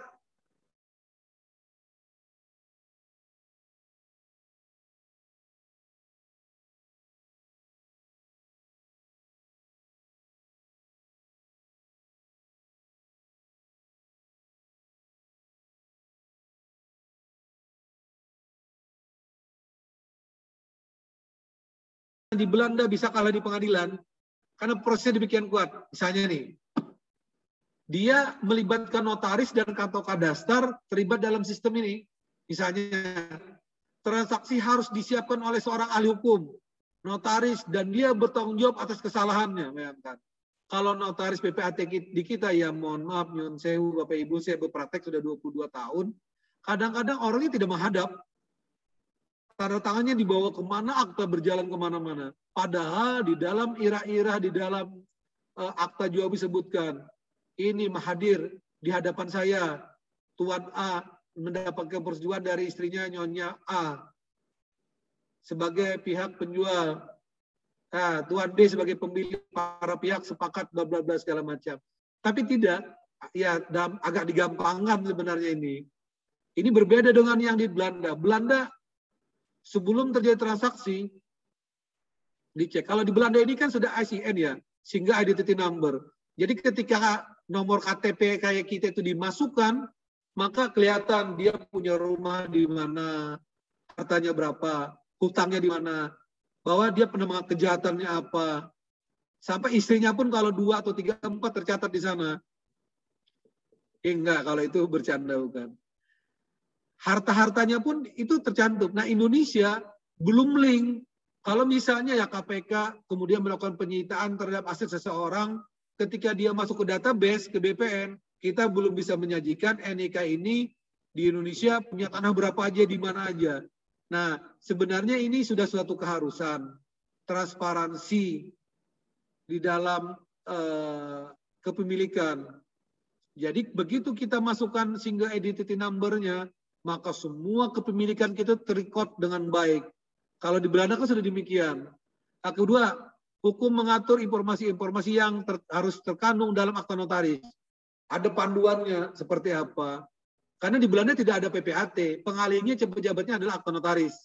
Di Belanda bisa kalah di pengadilan karena prosesnya demikian kuat. Misalnya nih, dia melibatkan notaris dan kantor kadastar terlibat dalam sistem ini. Misalnya, transaksi harus disiapkan oleh seorang ahli hukum, notaris, dan dia bertanggung jawab atas kesalahannya. Bayangkan. Kalau notaris PPAT di kita, ya mohon maaf, nyun sewu, Bapak Ibu, saya berpraktek sudah 22 tahun. Kadang-kadang orangnya tidak menghadap. Tanda tangannya dibawa kemana, akta berjalan kemana-mana. Padahal di dalam irah-irah, di dalam akta juga disebutkan, ini hadir di hadapan saya, Tuan A mendapatkan persetujuan dari istrinya Nyonya A sebagai pihak penjual. Nah, Tuan B sebagai pemilik, para pihak sepakat bla bla bla segala macam. Tapi tidak, ya agak digampangkan sebenarnya ini. Ini berbeda dengan yang di Belanda. Belanda sebelum terjadi transaksi, dicek. Kalau di Belanda ini kan sudah ICN ya, sehingga identity number. Jadi ketika nomor KTP kayak kita itu dimasukkan, maka kelihatan dia punya rumah di mana, hartanya berapa, hutangnya di mana, bahwa dia pernah melakukan kejahatannya apa. Sampai istrinya pun kalau 2 atau 3, 4 tercatat di sana. Enggak, kalau itu bercanda bukan. Harta-hartanya pun itu tercantum. Nah, Indonesia belum link. Kalau misalnya ya KPK kemudian melakukan penyitaan terhadap aset seseorang, ketika dia masuk ke database, ke BPN, kita belum bisa menyajikan NIK ini di Indonesia punya tanah berapa aja, di mana aja. Nah, sebenarnya ini sudah suatu keharusan. Transparansi di dalam kepemilikan. Jadi begitu kita masukkan single identity number-nya, maka semua kepemilikan kita terrecord dengan baik. Kalau di Belanda kan sudah demikian. Nah, kedua, hukum mengatur informasi-informasi yang harus terkandung dalam akta notaris. Ada panduannya seperti apa. Karena di Belanda tidak ada PPAT, pengalihnya pejabatnya adalah akta notaris.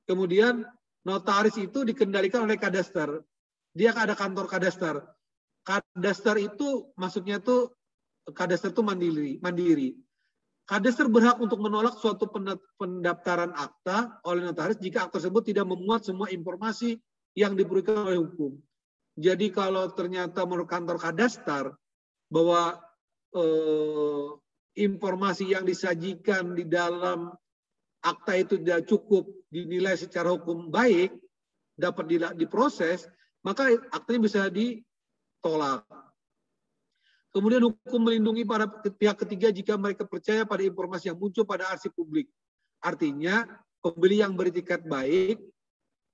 Kemudian notaris itu dikendalikan oleh kadaster. Dia ada kantor kadaster. Kadaster itu maksudnya tuh kadaster itu mandiri. Kadaster berhak untuk menolak suatu pendaftaran akta oleh notaris jika akta tersebut tidak memuat semua informasi yang diberikan oleh hukum. Jadi kalau ternyata menurut kantor kadaster bahwa informasi yang disajikan di dalam akta itu tidak cukup dinilai secara hukum baik, dapat diproses, maka aktanya bisa ditolak. Kemudian hukum melindungi para pihak ketiga jika mereka percaya pada informasi yang muncul pada arsip publik. Artinya, pembeli yang beretikat baik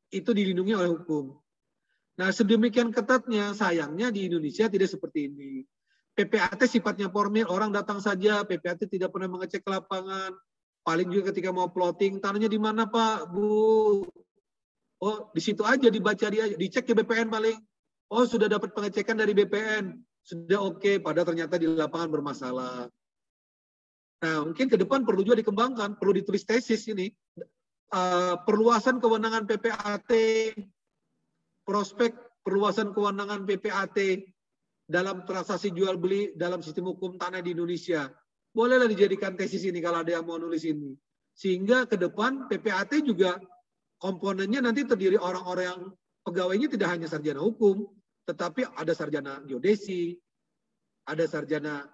itu dilindungi oleh hukum. Nah, sedemikian ketatnya, sayangnya di Indonesia tidak seperti ini. PPAT sifatnya formil, orang datang saja, PPAT tidak pernah mengecek lapangan. Paling juga ketika mau plotting, tanahnya di mana Pak, Bu? Oh, di situ aja dibaca dia, dicek ke BPN paling. Oh, sudah dapat pengecekan dari BPN. Sudah oke, padahal ternyata di lapangan bermasalah. Nah, mungkin ke depan perlu juga dikembangkan, perlu ditulis tesis ini. Perluasan kewenangan PPAT, prospek perluasan kewenangan PPAT dalam transaksi jual beli dalam sistem hukum tanah di Indonesia. Bolehlah dijadikan tesis ini kalau ada yang mau nulis ini. Sehingga ke depan PPAT juga komponennya nanti terdiri orang-orang yang pegawainya tidak hanya sarjana hukum, tetapi ada sarjana geodesi, ada sarjana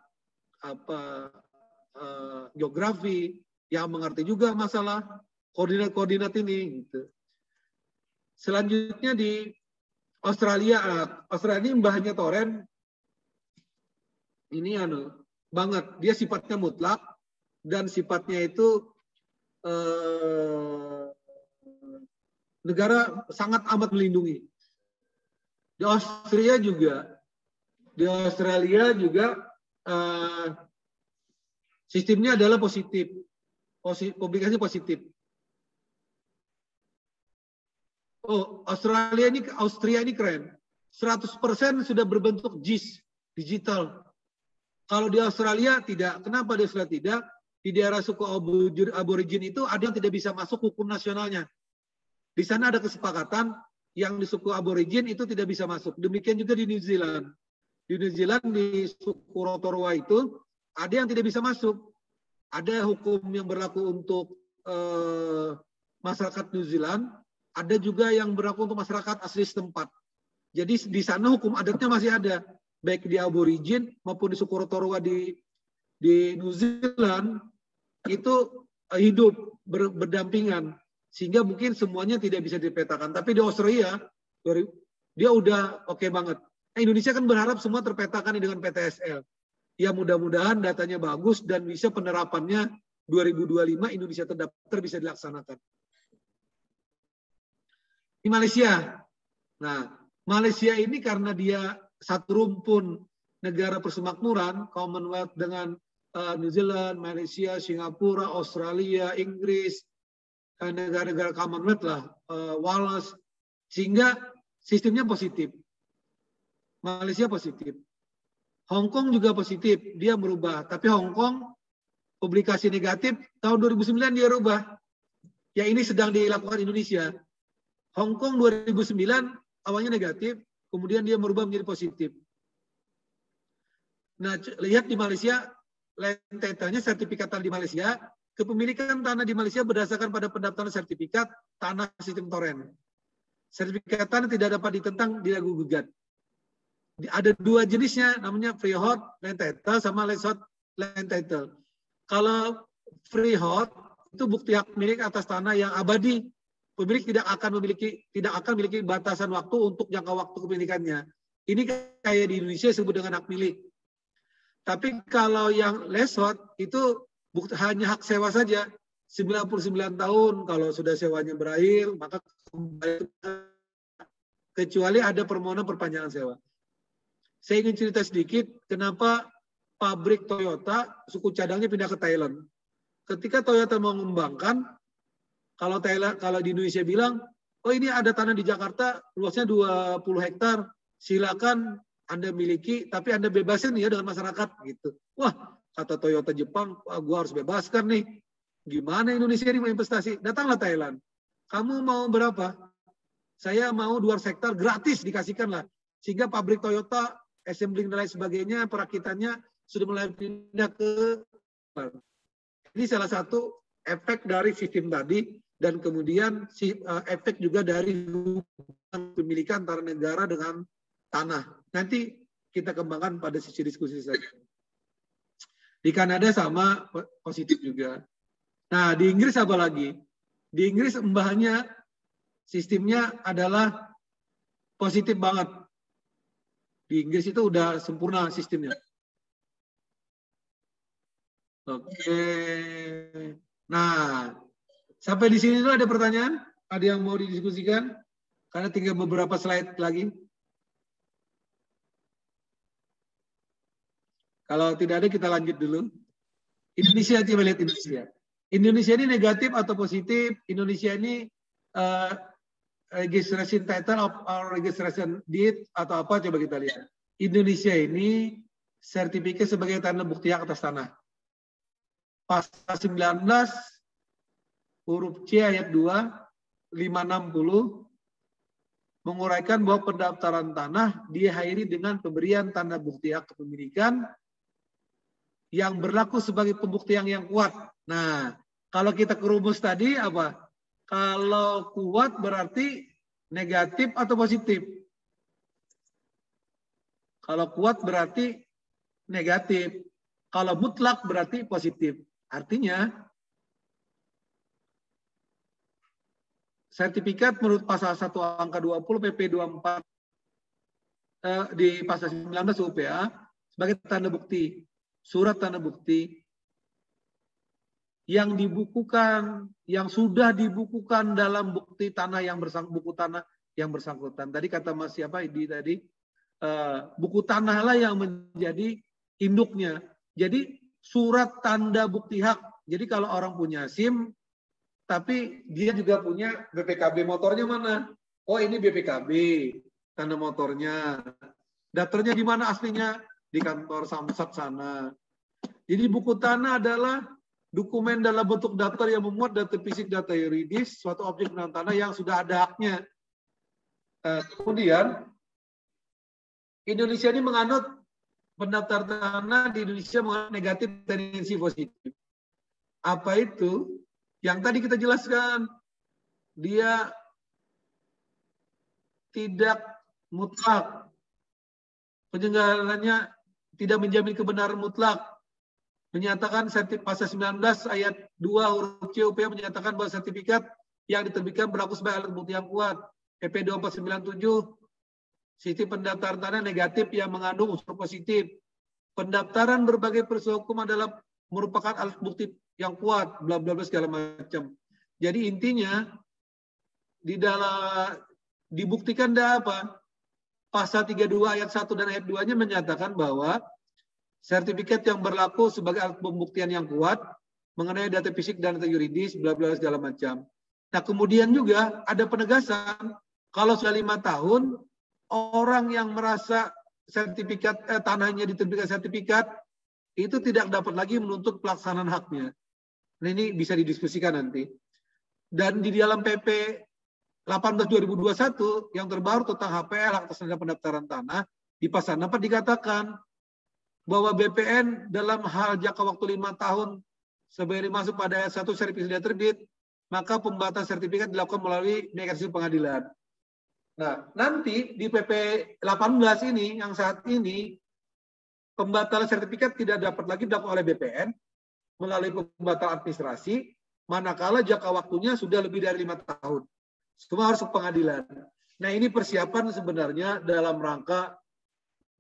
geografi yang mengerti juga masalah koordinat-koordinat ini. Gitu. Selanjutnya di Australia ini mbahnya Toren, ini banget, dia sifatnya mutlak dan sifatnya itu negara sangat amat melindungi. Di Australia juga sistemnya adalah positif, publikasi positif. Oh, Austria ini keren. 100% sudah berbentuk JIS, digital. Kalau di Australia tidak. Kenapa di Australia tidak? Di daerah suku aborigin itu ada yang tidak bisa masuk hukum nasionalnya. Di sana ada kesepakatan yang di suku aborigin itu tidak bisa masuk. Demikian juga di New Zealand. Di New Zealand, di suku Rotorua itu, ada yang tidak bisa masuk. Ada hukum yang berlaku untuk masyarakat New Zealand, ada juga yang berlaku untuk masyarakat asli setempat. Jadi di sana hukum adatnya masih ada. Baik di aborigin maupun di suku Rotorua di New Zealand, itu hidup berdampingan. Sehingga mungkin semuanya tidak bisa dipetakan. Tapi di Australia, dia udah oke banget. Nah, Indonesia kan berharap semua terpetakan dengan PTSL. Ya mudah-mudahan datanya bagus dan bisa penerapannya 2025 Indonesia terdaftar bisa dilaksanakan. Di Malaysia. Nah, Malaysia ini karena dia satu rumpun negara persemakmuran, Commonwealth dengan New Zealand, Malaysia, Singapura, Australia, Inggris, negara-negara Commonwealth lah, Wales, sehingga sistemnya positif. Malaysia positif. Hong Kong juga positif, dia merubah. Tapi Hong Kong publikasi negatif tahun 2009 dia rubah. Ya ini sedang dilakukan Indonesia. Hong Kong 2009 awalnya negatif, kemudian dia merubah menjadi positif. Nah, lihat di Malaysia, rentetannya sertifikat tanah di Malaysia, kepemilikan tanah di Malaysia berdasarkan pada pendaftaran sertifikat tanah sistem toren. Sertifikat tanah tidak dapat ditentang, tidak gugat. Ada dua jenisnya, namanya freehold land title sama leasehold land title. Kalau freehold itu bukti hak milik atas tanah yang abadi. Pemilik tidak akan memiliki batasan waktu untuk jangka waktu kepemilikannya. Ini kayak di Indonesia disebut dengan hak milik. Tapi kalau yang leasehold itu hanya hak sewa saja. 99 tahun kalau sudah sewanya berakhir, maka kembali, kecuali ada permohonan perpanjangan sewa. Saya ingin cerita sedikit kenapa pabrik Toyota, suku cadangnya pindah ke Thailand. Ketika Toyota mau mengembangkan, kalau di Indonesia bilang, oh ini ada tanah di Jakarta, luasnya 20 hektar, silakan Anda miliki, tapi Anda bebasin ya dengan masyarakat gitu. Wah, kata Toyota Jepang, wah, gua harus bebaskan nih. Gimana Indonesia ini mau investasi? Datanglah Thailand. Kamu mau berapa? Saya mau 2 hektar gratis dikasihkan lah. Sehingga pabrik Toyota, assembling dan lain sebagainya, perakitannya sudah mulai pindah ke. Ini salah satu efek dari sistem tadi, dan kemudian efek juga dari pemilikan antara negara dengan tanah. Nanti kita kembangkan pada sisi diskusi saja. Di Kanada sama positif juga. Nah, di Inggris apa lagi? Di Inggris mbahnya sistemnya adalah positif banget. Di Inggris itu udah sempurna sistemnya. Oke. Nah, sampai di sini dulu ada pertanyaan? Ada yang mau didiskusikan? Karena tinggal beberapa slide lagi. Kalau tidak ada, kita lanjut dulu. Indonesia, coba lihat Indonesia. Indonesia ini negatif atau positif? Indonesia ini registration title or registration deed atau apa? Coba kita lihat. Indonesia ini sertifikat sebagai tanda bukti hak atas tanah. Pasal 19 huruf C ayat 2 560 menguraikan bahwa pendaftaran tanah diakhiri dengan pemberian tanda bukti hak kepemilikan yang berlaku sebagai pembuktian yang kuat. Nah, kalau kita kerumus tadi apa? Kalau kuat berarti negatif atau positif? Kalau kuat berarti negatif. Kalau mutlak berarti positif. Artinya, sertifikat menurut pasal 1 angka 20 PP 24 di pasal 19 UPA sebagai tanda bukti, surat tanda bukti yang dibukukan, yang sudah dibukukan dalam bukti tanah yang buku tanah yang bersangkutan. Tadi kata Mas siapa tadi buku tanah lah yang menjadi induknya. Jadi surat tanda bukti hak. Jadi kalau orang punya SIM, tapi dia juga punya BPKB motornya mana? Oh ini BPKB, tanda motornya. Daftarnya di mana aslinya? Di kantor Samsat sana. Jadi buku tanah adalah dokumen dalam bentuk daftar yang memuat data fisik, data yuridis, suatu objek benda tanah yang sudah ada haknya. Kemudian, Indonesia ini menganut pendaftar tanah di Indonesia menganut negatif tendensi positif. Apa itu? Yang tadi kita jelaskan, dia tidak mutlak. Penyelenggarannya tidak menjamin kebenaran mutlak. Menyatakan pasal 19 ayat 2 huruf C UPA menyatakan bahwa sertifikat yang diterbitkan berlaku sebagai alat bukti yang kuat. PP 2497 sistem pendaftaran tanah negatif yang mengandung unsur positif. Pendaftaran berbagai peristiwa hukum adalah merupakan alat bukti yang kuat, bla bla bla segala macam. Jadi intinya di dalam dibuktikan ada apa? Pasal 32 ayat 1 dan ayat 2-nya menyatakan bahwa sertifikat yang berlaku sebagai alat pembuktian yang kuat mengenai data fisik dan data yuridis, bla bla segala macam. Nah, kemudian juga ada penegasan kalau sudah 5 tahun orang yang merasa sertifikat tanahnya diterbitkan sertifikat itu tidak dapat lagi menuntut pelaksanaan haknya. Nah, ini bisa didiskusikan nanti. Dan di dalam PP 18 2021 yang terbaru tentang HPL hak atas pendaftaran tanah di pasal 4 dikatakan bahwa BPN dalam hal jangka waktu 5 tahun sebelum masuk pada ayat 1 sertifikat sudah terbit, maka pembatalan sertifikat dilakukan melalui mekanisme pengadilan. Nah, nanti di PP 18 ini yang saat ini pembatalan sertifikat tidak dapat lagi dilakukan oleh BPN melalui pembatalan administrasi, manakala jangka waktunya sudah lebih dari 5 tahun. Semua harus ke pengadilan. Nah, ini persiapan sebenarnya dalam rangka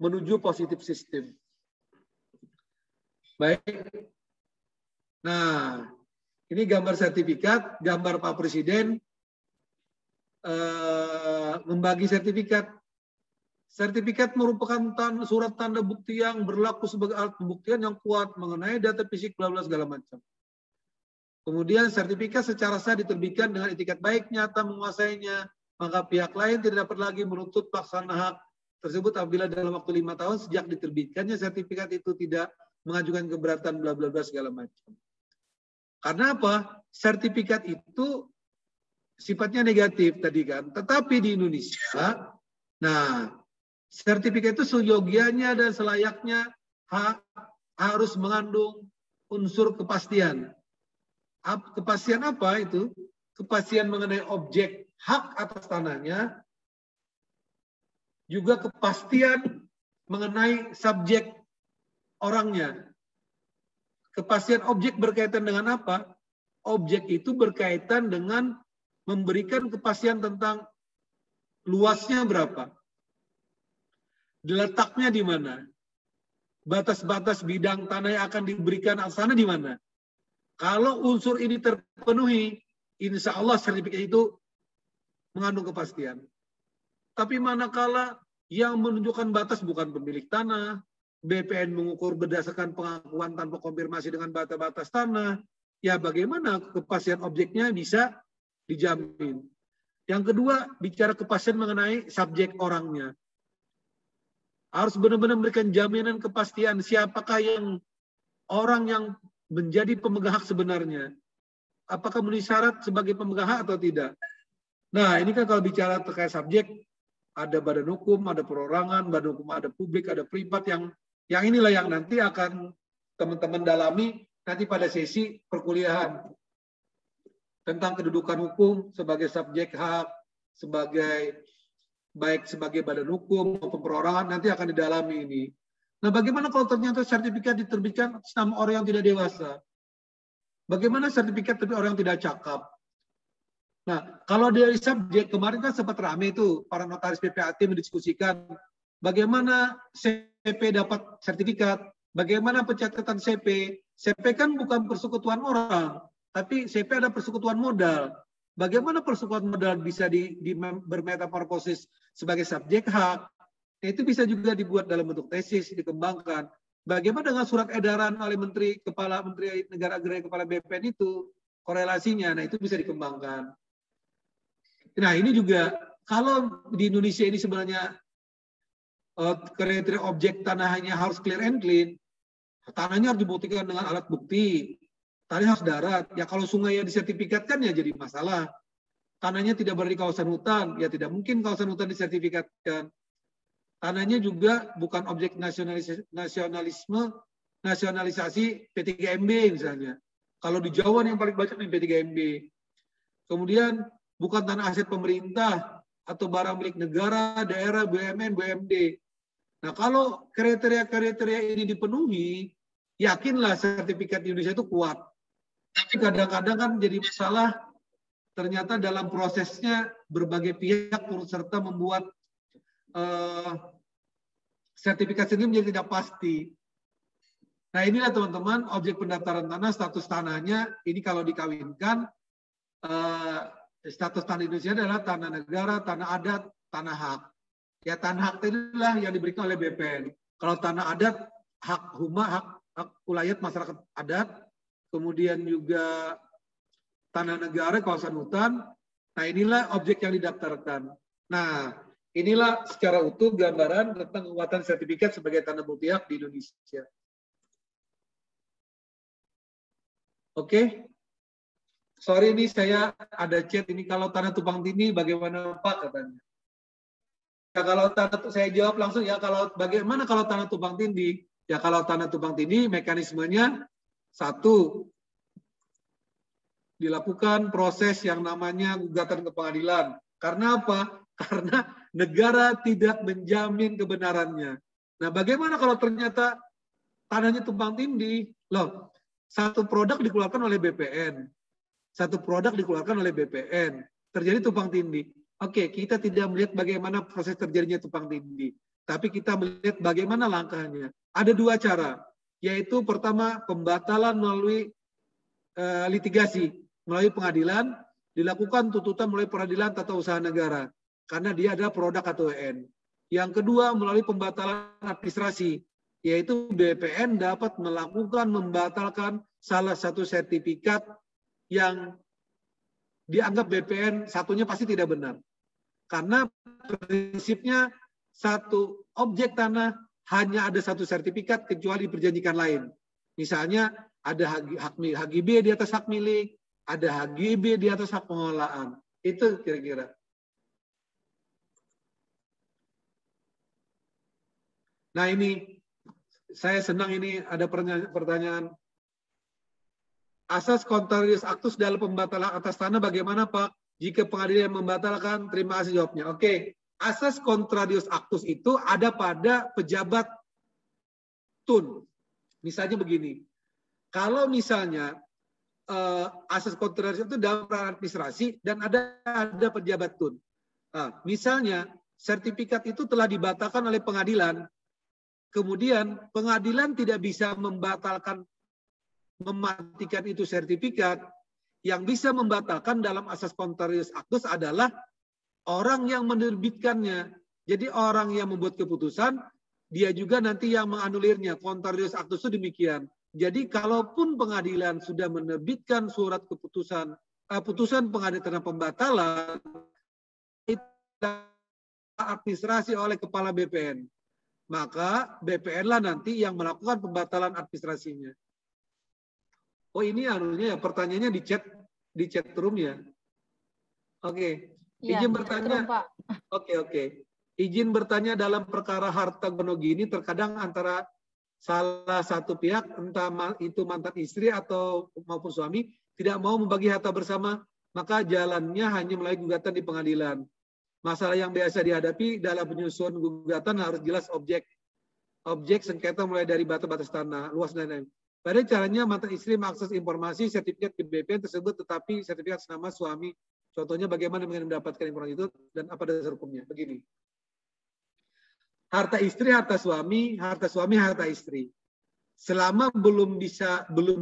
menuju positif sistem. Baik. Nah, ini gambar sertifikat, gambar Pak Presiden membagi sertifikat. Sertifikat merupakan surat tanda bukti yang berlaku sebagai alat pembuktian yang kuat mengenai data fisik, bla bla segala macam. Kemudian sertifikat secara sah diterbitkan dengan etikat baik, nyata menguasainya, maka pihak lain tidak dapat lagi menuntut pelaksanaan hak tersebut apabila dalam waktu 5 tahun sejak diterbitkannya sertifikat itu tidak mengajukan keberatan bla bla bla segala macam. Karena apa? Sertifikat itu sifatnya negatif tadi kan. Tetapi di Indonesia, nah, sertifikat itu seyogianya dan selayaknya harus mengandung unsur kepastian. Kepastian apa itu? Kepastian mengenai objek hak atas tanahnya, juga kepastian mengenai subjek orangnya. Kepastian objek berkaitan dengan apa? Objek itu berkaitan dengan memberikan kepastian tentang luasnya berapa, letaknya di mana, batas-batas bidang tanah yang akan diberikan sana di mana. Kalau unsur ini terpenuhi, insya Allah sertifikat itu mengandung kepastian. Tapi manakala yang menunjukkan batas bukan pemilik tanah, BPN mengukur berdasarkan pengakuan tanpa konfirmasi dengan batas-batas tanah, ya bagaimana kepastian objeknya bisa dijamin. Yang kedua, bicara kepastian mengenai subjek orangnya. Harus benar-benar memberikan jaminan kepastian siapakah yang orang yang menjadi pemegang hak sebenarnya. Apakah memenuhi syarat sebagai pemegang hak atau tidak. Nah, ini kan kalau bicara terkait subjek, ada badan hukum, ada perorangan, badan hukum ada publik, ada privat yang inilah yang nanti akan teman-teman dalami nanti pada sesi perkuliahan tentang kedudukan hukum sebagai subjek hak, baik sebagai badan hukum maupun perorangan nanti akan didalami ini. Nah, bagaimana kalau ternyata sertifikat diterbitkan atas nama orang yang tidak dewasa? Bagaimana sertifikat tapi orang yang tidak cakap? Nah, kalau dari subjek, kemarin kan sempat ramai itu para notaris PPAT mendiskusikan bagaimana CP dapat sertifikat, bagaimana pencatatan CP. CP kan bukan persekutuan orang, tapi CP ada persekutuan modal. Bagaimana persekutuan modal bisa bermetamorfosis sebagai subjek hak? Itu bisa juga dibuat dalam bentuk tesis, dikembangkan. Bagaimana dengan surat edaran oleh Kepala Menteri Negara Agraria Kepala BPN itu, korelasinya, nah itu bisa dikembangkan. Nah ini juga, kalau di Indonesia ini sebenarnya kriteria objek tanahnya harus clear and clean, tanahnya harus dibuktikan dengan alat bukti, tanahnya harus darat. Ya kalau sungai yang disertifikatkan ya jadi masalah. Tanahnya tidak berada di kawasan hutan, ya tidak mungkin kawasan hutan disertifikatkan. Tanahnya juga bukan objek nasionalisasi P3MB misalnya. Kalau di Jawa yang paling banyak di P3MB. Kemudian bukan tanah aset pemerintah atau barang milik negara, daerah, BUMN, BUMD. Nah, kalau kriteria-kriteria ini dipenuhi, yakinlah sertifikat di Indonesia itu kuat. Tapi kadang-kadang kan jadi masalah, ternyata dalam prosesnya berbagai pihak turut serta membuat sertifikat sendiri menjadi tidak pasti. Nah, inilah teman-teman objek pendaftaran tanah, status tanahnya, ini kalau dikawinkan, status tanah Indonesia adalah tanah negara, tanah adat, tanah hak. Ya, tanah hak inilah yang diberikan oleh BPN. Kalau tanah adat, hak huma, hak ulayat masyarakat adat, kemudian juga tanah negara, kawasan hutan. Nah, inilah objek yang didaftarkan. Nah, inilah secara utuh gambaran tentang kekuatan sertifikat sebagai tanah bukti hak di Indonesia. Oke. Sorry ini saya ada chat ini, kalau tanah tumpang tindih bagaimana Pak katanya. Ya, kalau tanah, saya jawab langsung ya, kalau bagaimana kalau tanah tumpang tindih? Ya kalau tanah tumpang tindih mekanismenya satu, dilakukan proses yang namanya gugatan ke pengadilan. Karena apa? Karena negara tidak menjamin kebenarannya. Nah, bagaimana kalau ternyata tanahnya tumpang tindih? Loh, satu produk dikeluarkan oleh BPN. Satu produk dikeluarkan oleh BPN. Terjadi tumpang tindih. Oke, kita tidak melihat bagaimana proses terjadinya tumpang tindih. Tapi kita melihat bagaimana langkahnya. Ada dua cara. Yaitu pertama, pembatalan melalui litigasi. Melalui pengadilan, dilakukan tuntutan melalui peradilan tata usaha negara. Karena dia ada produk atau EN. Yang kedua, melalui pembatalan administrasi, yaitu BPN dapat membatalkan salah satu sertifikat yang dianggap BPN satunya pasti tidak benar. Karena prinsipnya satu objek tanah hanya ada satu sertifikat kecuali diperjanjikan lain. Misalnya ada HGB di atas hak milik, ada HGB di atas hak pengelolaan. Itu kira-kira. Nah ini, saya senang ini ada pertanyaan. Asas contrarius actus dalam pembatalan atas tanah bagaimana Pak? Jika pengadilan membatalkan, terima kasih jawabnya. Oke, asas contrarius actus itu ada pada pejabat tun. Misalnya begini, kalau misalnya asas contrarius itu dalam peran administrasi dan ada pejabat tun. Nah, misalnya sertifikat itu telah dibatalkan oleh pengadilan, kemudian pengadilan tidak bisa mematikan itu sertifikat. Yang bisa membatalkan dalam asas contrarius actus adalah orang yang menerbitkannya. Jadi orang yang membuat keputusan, dia juga nanti yang mengannulirnya. Contrarius actus itu demikian. Jadi kalaupun pengadilan sudah menerbitkan surat putusan pengadilan tentang pembatalan, itu administrasi oleh kepala BPN. Maka BPN lah nanti yang melakukan pembatalan administrasinya. Oh ini anunya ya, pertanyaannya di chat room ya. Oke. Ya, izin bertanya. Pak. Oke. Izin bertanya dalam perkara harta gonogini terkadang antara salah satu pihak entah itu mantan istri atau maupun suami tidak mau membagi harta bersama, maka jalannya hanya melalui gugatan di pengadilan. Masalah yang biasa dihadapi dalam penyusunan gugatan harus jelas objek sengketa mulai dari batas tanah, luas dan lain-lain. Pada caranya mantan istri mengakses informasi sertifikat ke BPN tersebut tetapi sertifikat nama suami. Contohnya bagaimana mendapatkan informasi itu dan apa dasar hukumnya. Begini. Harta istri, harta suami, harta istri. Selama belum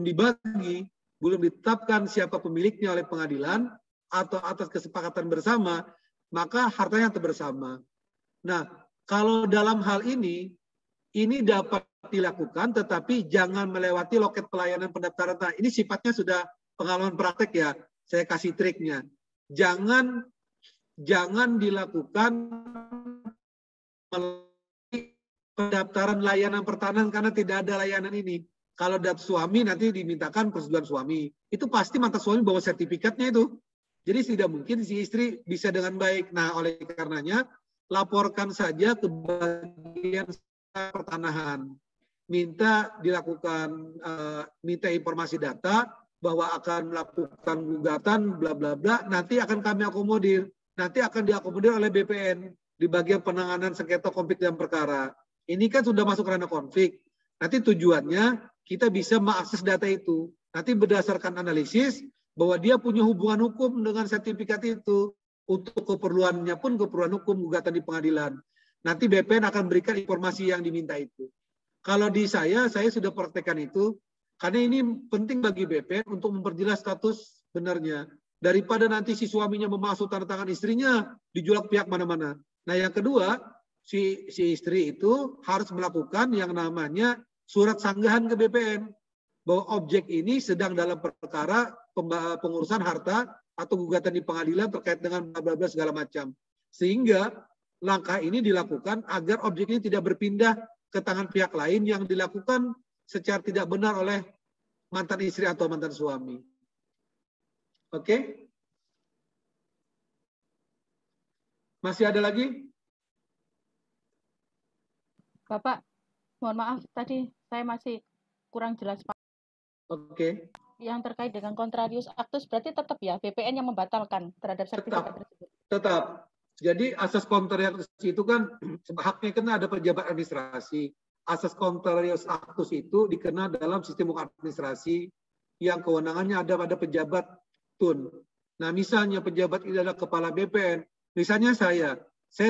dibagi, belum ditetapkan siapa pemiliknya oleh pengadilan atau atas kesepakatan bersama, maka hartanya tetap bersama. Nah, kalau dalam hal ini dapat dilakukan, tetapi jangan melewati loket pelayanan pendaftaran. Nah, ini sifatnya sudah pengalaman praktek ya. Saya kasih triknya. Jangan dilakukan melalui pendaftaran layanan pertanahan karena tidak ada layanan ini. Kalau daftar suami nanti dimintakan persetujuan suami. Itu pasti mantan suami bawa sertifikatnya itu. Jadi tidak mungkin si istri bisa dengan baik. Nah, oleh karenanya laporkan saja ke bagian pertanahan. Minta informasi data bahwa akan melakukan gugatan bla bla bla, nanti akan kami akomodir. Nanti akan diakomodir oleh BPN di bagian penanganan sengketa konflik dalam perkara. Ini kan sudah masuk ranah konflik. Nanti tujuannya kita bisa mengakses data itu. Nanti berdasarkan analisis bahwa dia punya hubungan hukum dengan sertifikat itu. Untuk keperluannya pun keperluan hukum gugatan di pengadilan. Nanti BPN akan berikan informasi yang diminta itu. Kalau di saya sudah praktekkan itu. Karena ini penting bagi BPN untuk memperjelas status benarnya. Daripada nanti si suaminya memasuk tanda tangan istrinya, dijual pihak mana-mana. Nah yang kedua, si istri itu harus melakukan yang namanya surat sanggahan ke BPN. Bahwa objek ini sedang dalam perkara pengurusan harta atau gugatan di pengadilan terkait dengan bla bla bla segala macam. Sehingga langkah ini dilakukan agar objek ini tidak berpindah ke tangan pihak lain yang dilakukan secara tidak benar oleh mantan istri atau mantan suami. Oke? Masih ada lagi? Bapak, mohon maaf tadi saya masih kurang jelas Pak. Oke. Yang terkait dengan contrarius actus berarti tetap ya BPN yang membatalkan terhadap sertifikat tersebut. Tetap. Jadi asas contrarius itu kan haknya kan ada pejabat administrasi. Asas contrarius actus itu dikenal dalam sistem hukum administrasi yang kewenangannya ada pada pejabat tun. Nah, misalnya pejabat ini adalah kepala BPN. Misalnya saya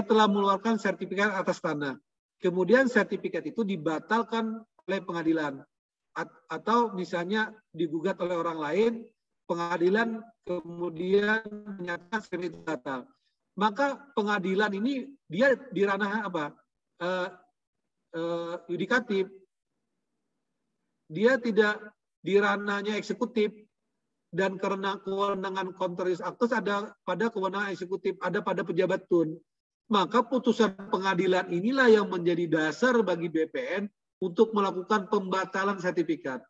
telah mengeluarkan sertifikat atas tanah. Kemudian sertifikat itu dibatalkan oleh pengadilan. Atau misalnya digugat oleh orang lain, pengadilan kemudian menyatakan sertifikat itu batal. maka pengadilan ini dia di ranah apa? Yudikatif. Dia tidak di ranahnya eksekutif, dan karena kewenangan contrarius actus ada pada kewenangan eksekutif, ada pada pejabat tun. Maka putusan pengadilan inilah yang menjadi dasar bagi BPN untuk melakukan pembatalan sertifikat.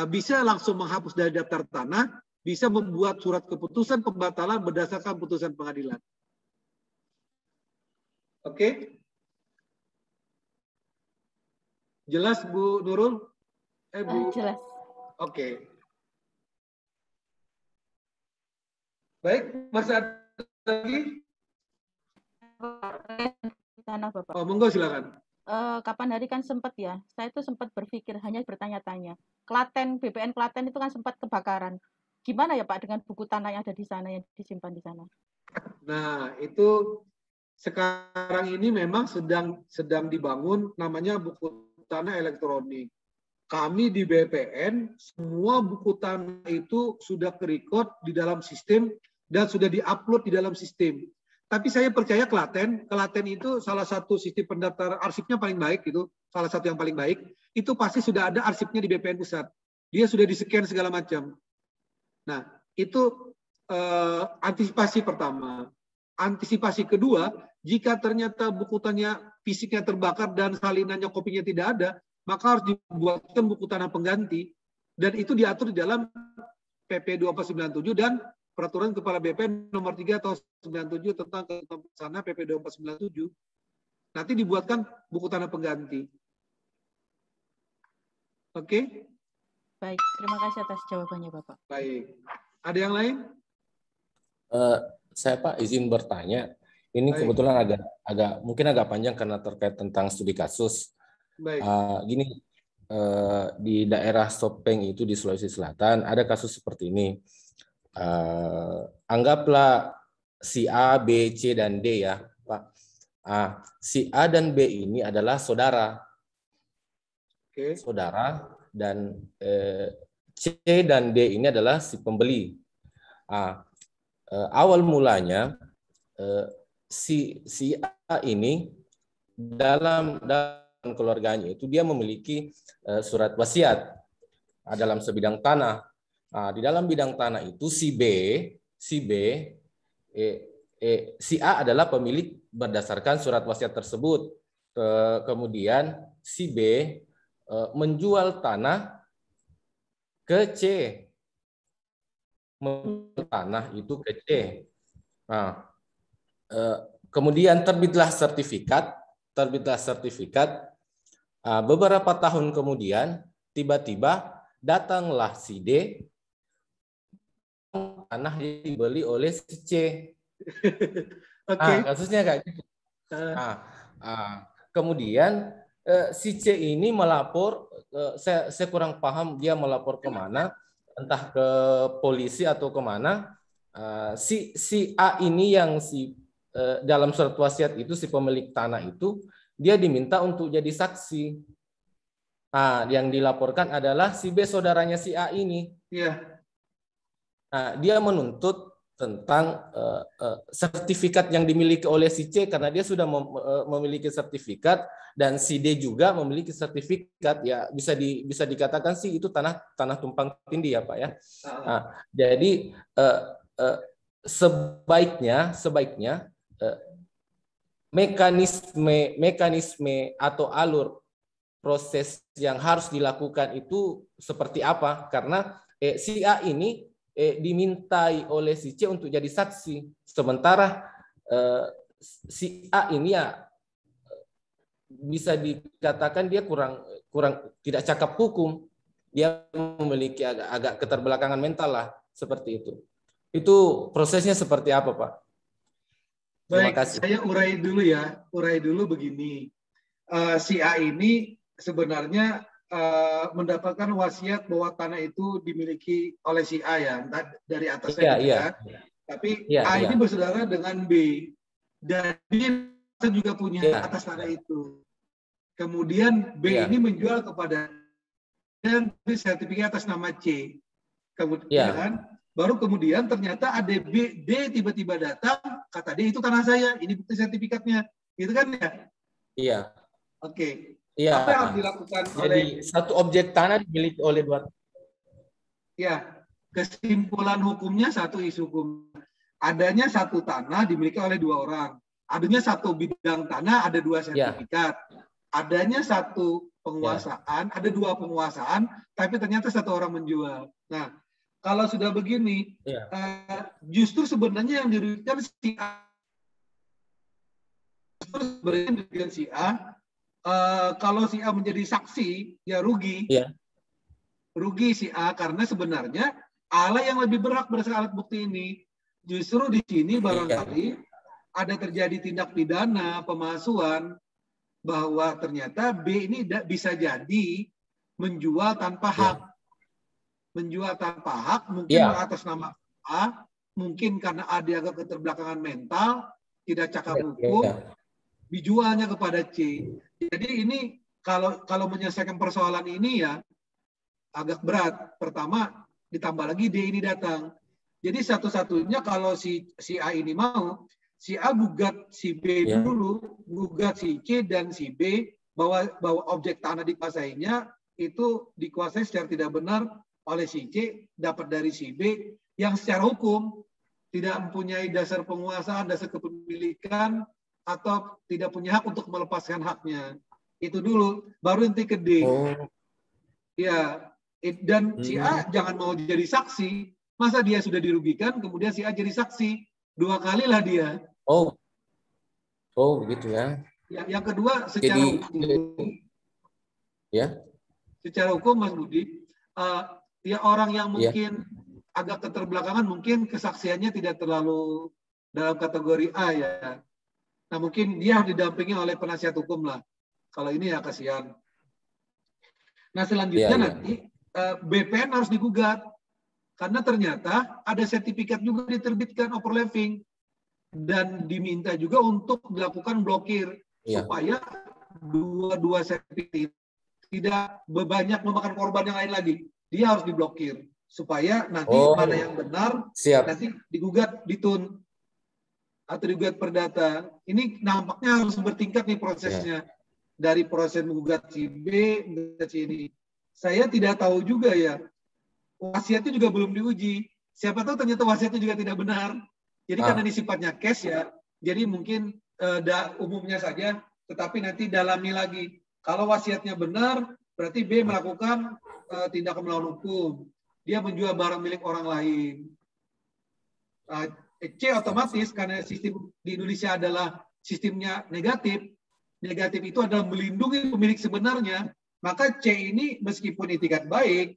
Bisa langsung menghapus dari daftar tanah, bisa membuat surat keputusan pembatalan berdasarkan putusan pengadilan. Oke? Jelas Bu Nurul? Bu? Jelas. Oke. Baik, masih ada lagi? Sana, Bapak. Oh, monggo silakan. Kapan hari kan sempat ya, saya itu sempat berpikir, hanya bertanya-tanya. Klaten, BPN Klaten itu kan sempat kebakaran. Gimana ya Pak dengan buku tanah yang ada di sana, yang disimpan di sana? Nah, itu sekarang ini memang sedang dibangun namanya buku tanah elektronik. Kami di BPN, semua buku tanah itu sudah kerekod di dalam sistem dan sudah diupload di dalam sistem. Tapi saya percaya Klaten itu salah satu sistem pendaftaran arsipnya paling baik, itu salah satu yang paling baik. Itu pasti sudah ada arsipnya di BPN pusat. Dia sudah di-scan segala macam. Nah, itu antisipasi pertama. Antisipasi kedua, jika ternyata buku tanah fisiknya terbakar dan salinannya kopinya tidak ada, maka harus dibuatkan buku tanah pengganti. Dan itu diatur di dalam PP 2497 dan Peraturan Kepala BPN nomor 3 tahun 97 tentang ketentuan sana PP 2497. Nanti dibuatkan buku tanah pengganti. Oke? Baik, terima kasih atas jawabannya Bapak. Baik. Ada yang lain? Saya Pak izin bertanya. Ini Baik. Kebetulan mungkin agak panjang karena terkait tentang studi kasus. Baik. Di daerah Sopeng itu di Sulawesi Selatan ada kasus seperti ini. Anggaplah si A, B, C, dan D ya, Pak. Si A dan B ini adalah saudara. Oke. Saudara, dan C dan D ini adalah si pembeli. Awal mulanya si A ini dalam keluarganya itu dia memiliki surat wasiat dalam sebidang tanah. Di dalam bidang tanah itu si A adalah pemilik berdasarkan surat wasiat tersebut. Kemudian si B menjual tanah ke C. Menjual tanah itu ke C. Kemudian terbitlah sertifikat. Beberapa tahun kemudian tiba-tiba datanglah si D, tanah dibeli oleh si C. Oke. Kasusnya kayak gitu. Kemudian si C ini melapor, saya kurang paham dia melapor kemana, entah ke polisi atau kemana. Si A ini yang dalam surat wasiat itu si pemilik tanah itu dia diminta untuk jadi saksi. Yang dilaporkan adalah si B, saudaranya si A ini. Iya. Dia menuntut tentang sertifikat yang dimiliki oleh si C karena dia sudah memiliki sertifikat dan si D juga memiliki sertifikat. Ya bisa dikatakan sih itu tanah tumpang tindih ya Pak ya. Jadi sebaiknya mekanisme atau alur proses yang harus dilakukan itu seperti apa? Karena si A ini dimintai oleh si C untuk jadi saksi, sementara si A ini ya bisa dikatakan dia kurang tidak cakap hukum, dia memiliki agak keterbelakangan mental lah, seperti itu. Itu prosesnya seperti apa, Pak? Terima kasih. Saya urai dulu begini. Si A ini sebenarnya mendapatkan wasiat bahwa tanah itu dimiliki oleh si A ya, dari atasnya. Tapi A ini bersaudara dengan B, dan B juga punya atas tanah itu. Kemudian B ini menjual kepada dan sertifikat atas nama C. Kemudian Baru kemudian ternyata ada D tiba-tiba datang, kata D itu tanah saya, ini bukti sertifikatnya. Gitu kan ya? Iya. Oke. Iya. Apa yang harus dilakukan Jadi satu objek tanah dimiliki oleh dua. Ya, kesimpulan hukumnya satu isu hukum. Adanya satu tanah dimiliki oleh dua orang. Adanya satu bidang tanah, ada dua sertifikat. Adanya satu penguasaan, ada dua penguasaan, tapi ternyata satu orang menjual. Nah, kalau sudah begini, justru sebenarnya yang dirugikan si A. Justru sebenarnya yang dirugikan si A. Kalau si A menjadi saksi, ya rugi. Rugi si A karena sebenarnya A yang lebih berhak berdasarkan alat bukti ini. Justru di sini barangkali ada terjadi tindak pidana pemalsuan bahwa ternyata B ini bisa jadi menjual tanpa hak. Menjual tanpa hak mungkin atas nama A, mungkin karena A dianggap keterbelakangan mental, tidak cakap hukum, dijualnya kepada C. Jadi ini kalau menyelesaikan persoalan ini ya agak berat. Pertama ditambah lagi D ini datang. Jadi satu-satunya kalau si A ini mau, si A gugat si B dulu, gugat si C dan si B bahwa objek tanah dikuasainya itu dikuasai secara tidak benar oleh si C, dapat dari si B yang secara hukum tidak mempunyai dasar penguasaan, dasar kepemilikan, atau tidak punya hak untuk melepaskan haknya. Itu dulu, baru nanti ke D. Ya, dan si A jangan mau jadi saksi. Masa dia sudah dirugikan, kemudian si A jadi saksi. 2 kalilah dia. Oh, begitu ya. Yang kedua, secara hukum. Ya. Secara hukum, Mas Budi, ya orang yang mungkin agak keterbelakangan, mungkin kesaksiannya tidak terlalu dalam kategori A ya. Nah mungkin dia didampingi oleh penasihat hukum lah. Kalau ini ya kasihan. Nah selanjutnya nanti BPN harus digugat. Karena ternyata ada sertifikat juga diterbitkan overlapping. Dan diminta juga untuk dilakukan blokir. Supaya dua sertifikat tidak banyak memakan korban yang lain lagi. Dia harus diblokir supaya nanti mana yang benar nanti digugat ditun atau digugat perdata. Ini nampaknya harus bertingkat nih prosesnya. Dari proses menggugat si B, menggugat si ini. Saya tidak tahu juga ya. Wasiatnya juga belum diuji. Siapa tahu ternyata wasiatnya juga tidak benar. Jadi karena ini sifatnya case ya. Jadi mungkin umumnya saja, tetapi nanti dalami lagi. Kalau wasiatnya benar, berarti B melakukan tindakan melawan hukum. Dia menjual barang milik orang lain. C otomatis karena sistem di Indonesia adalah sistemnya negatif. Negatif itu adalah melindungi pemilik sebenarnya. Maka C ini meskipun itikat baik,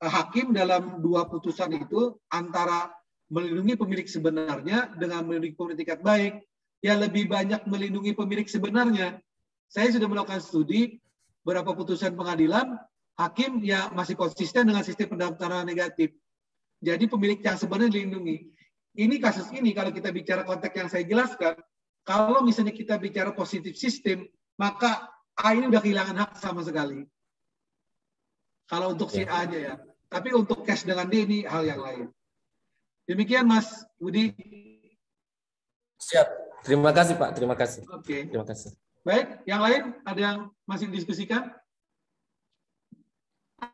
hakim dalam 2 putusan itu antara melindungi pemilik sebenarnya dengan melindungi pemilik itikat baik, ya lebih banyak melindungi pemilik sebenarnya. Saya sudah melakukan studi beberapa putusan pengadilan, hakim ya masih konsisten dengan sistem pendaftaran negatif. Jadi pemilik yang sebenarnya dilindungi. Ini kasus ini kalau kita bicara konteks yang saya jelaskan, kalau misalnya kita bicara positif sistem, maka A ini udah kehilangan hak sama sekali. Kalau untuk si A aja ya. Tapi untuk cash dengan D ini hal yang lain. Demikian Mas Budi. Siap. Terima kasih Pak. Terima kasih. Oke. Terima kasih. Baik, yang lain ada yang masih didiskusikan?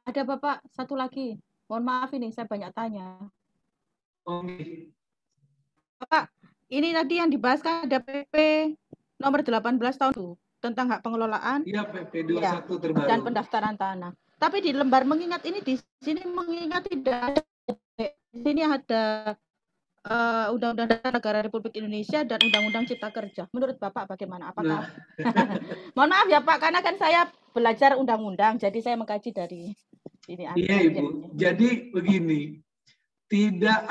Ada Bapak, satu lagi. Mohon maaf ini saya banyak tanya. Oke. Bapak, ini tadi yang dibahas kan ada PP nomor 18 tahun itu tentang hak pengelolaan. Iya, PP 21 terbaru. Dan pendaftaran tanah. Tapi di lembar mengingat ini di sini mengingat tidak ada. Di sini ada Undang-Undang Dasar Negara Republik Indonesia dan Undang-Undang Cipta Kerja. Menurut Bapak bagaimana? Apakah? Mohon maaf ya Pak, karena kan saya belajar undang-undang, jadi saya mengkaji dari ini. Iya Ibu. Jadi begini, tidak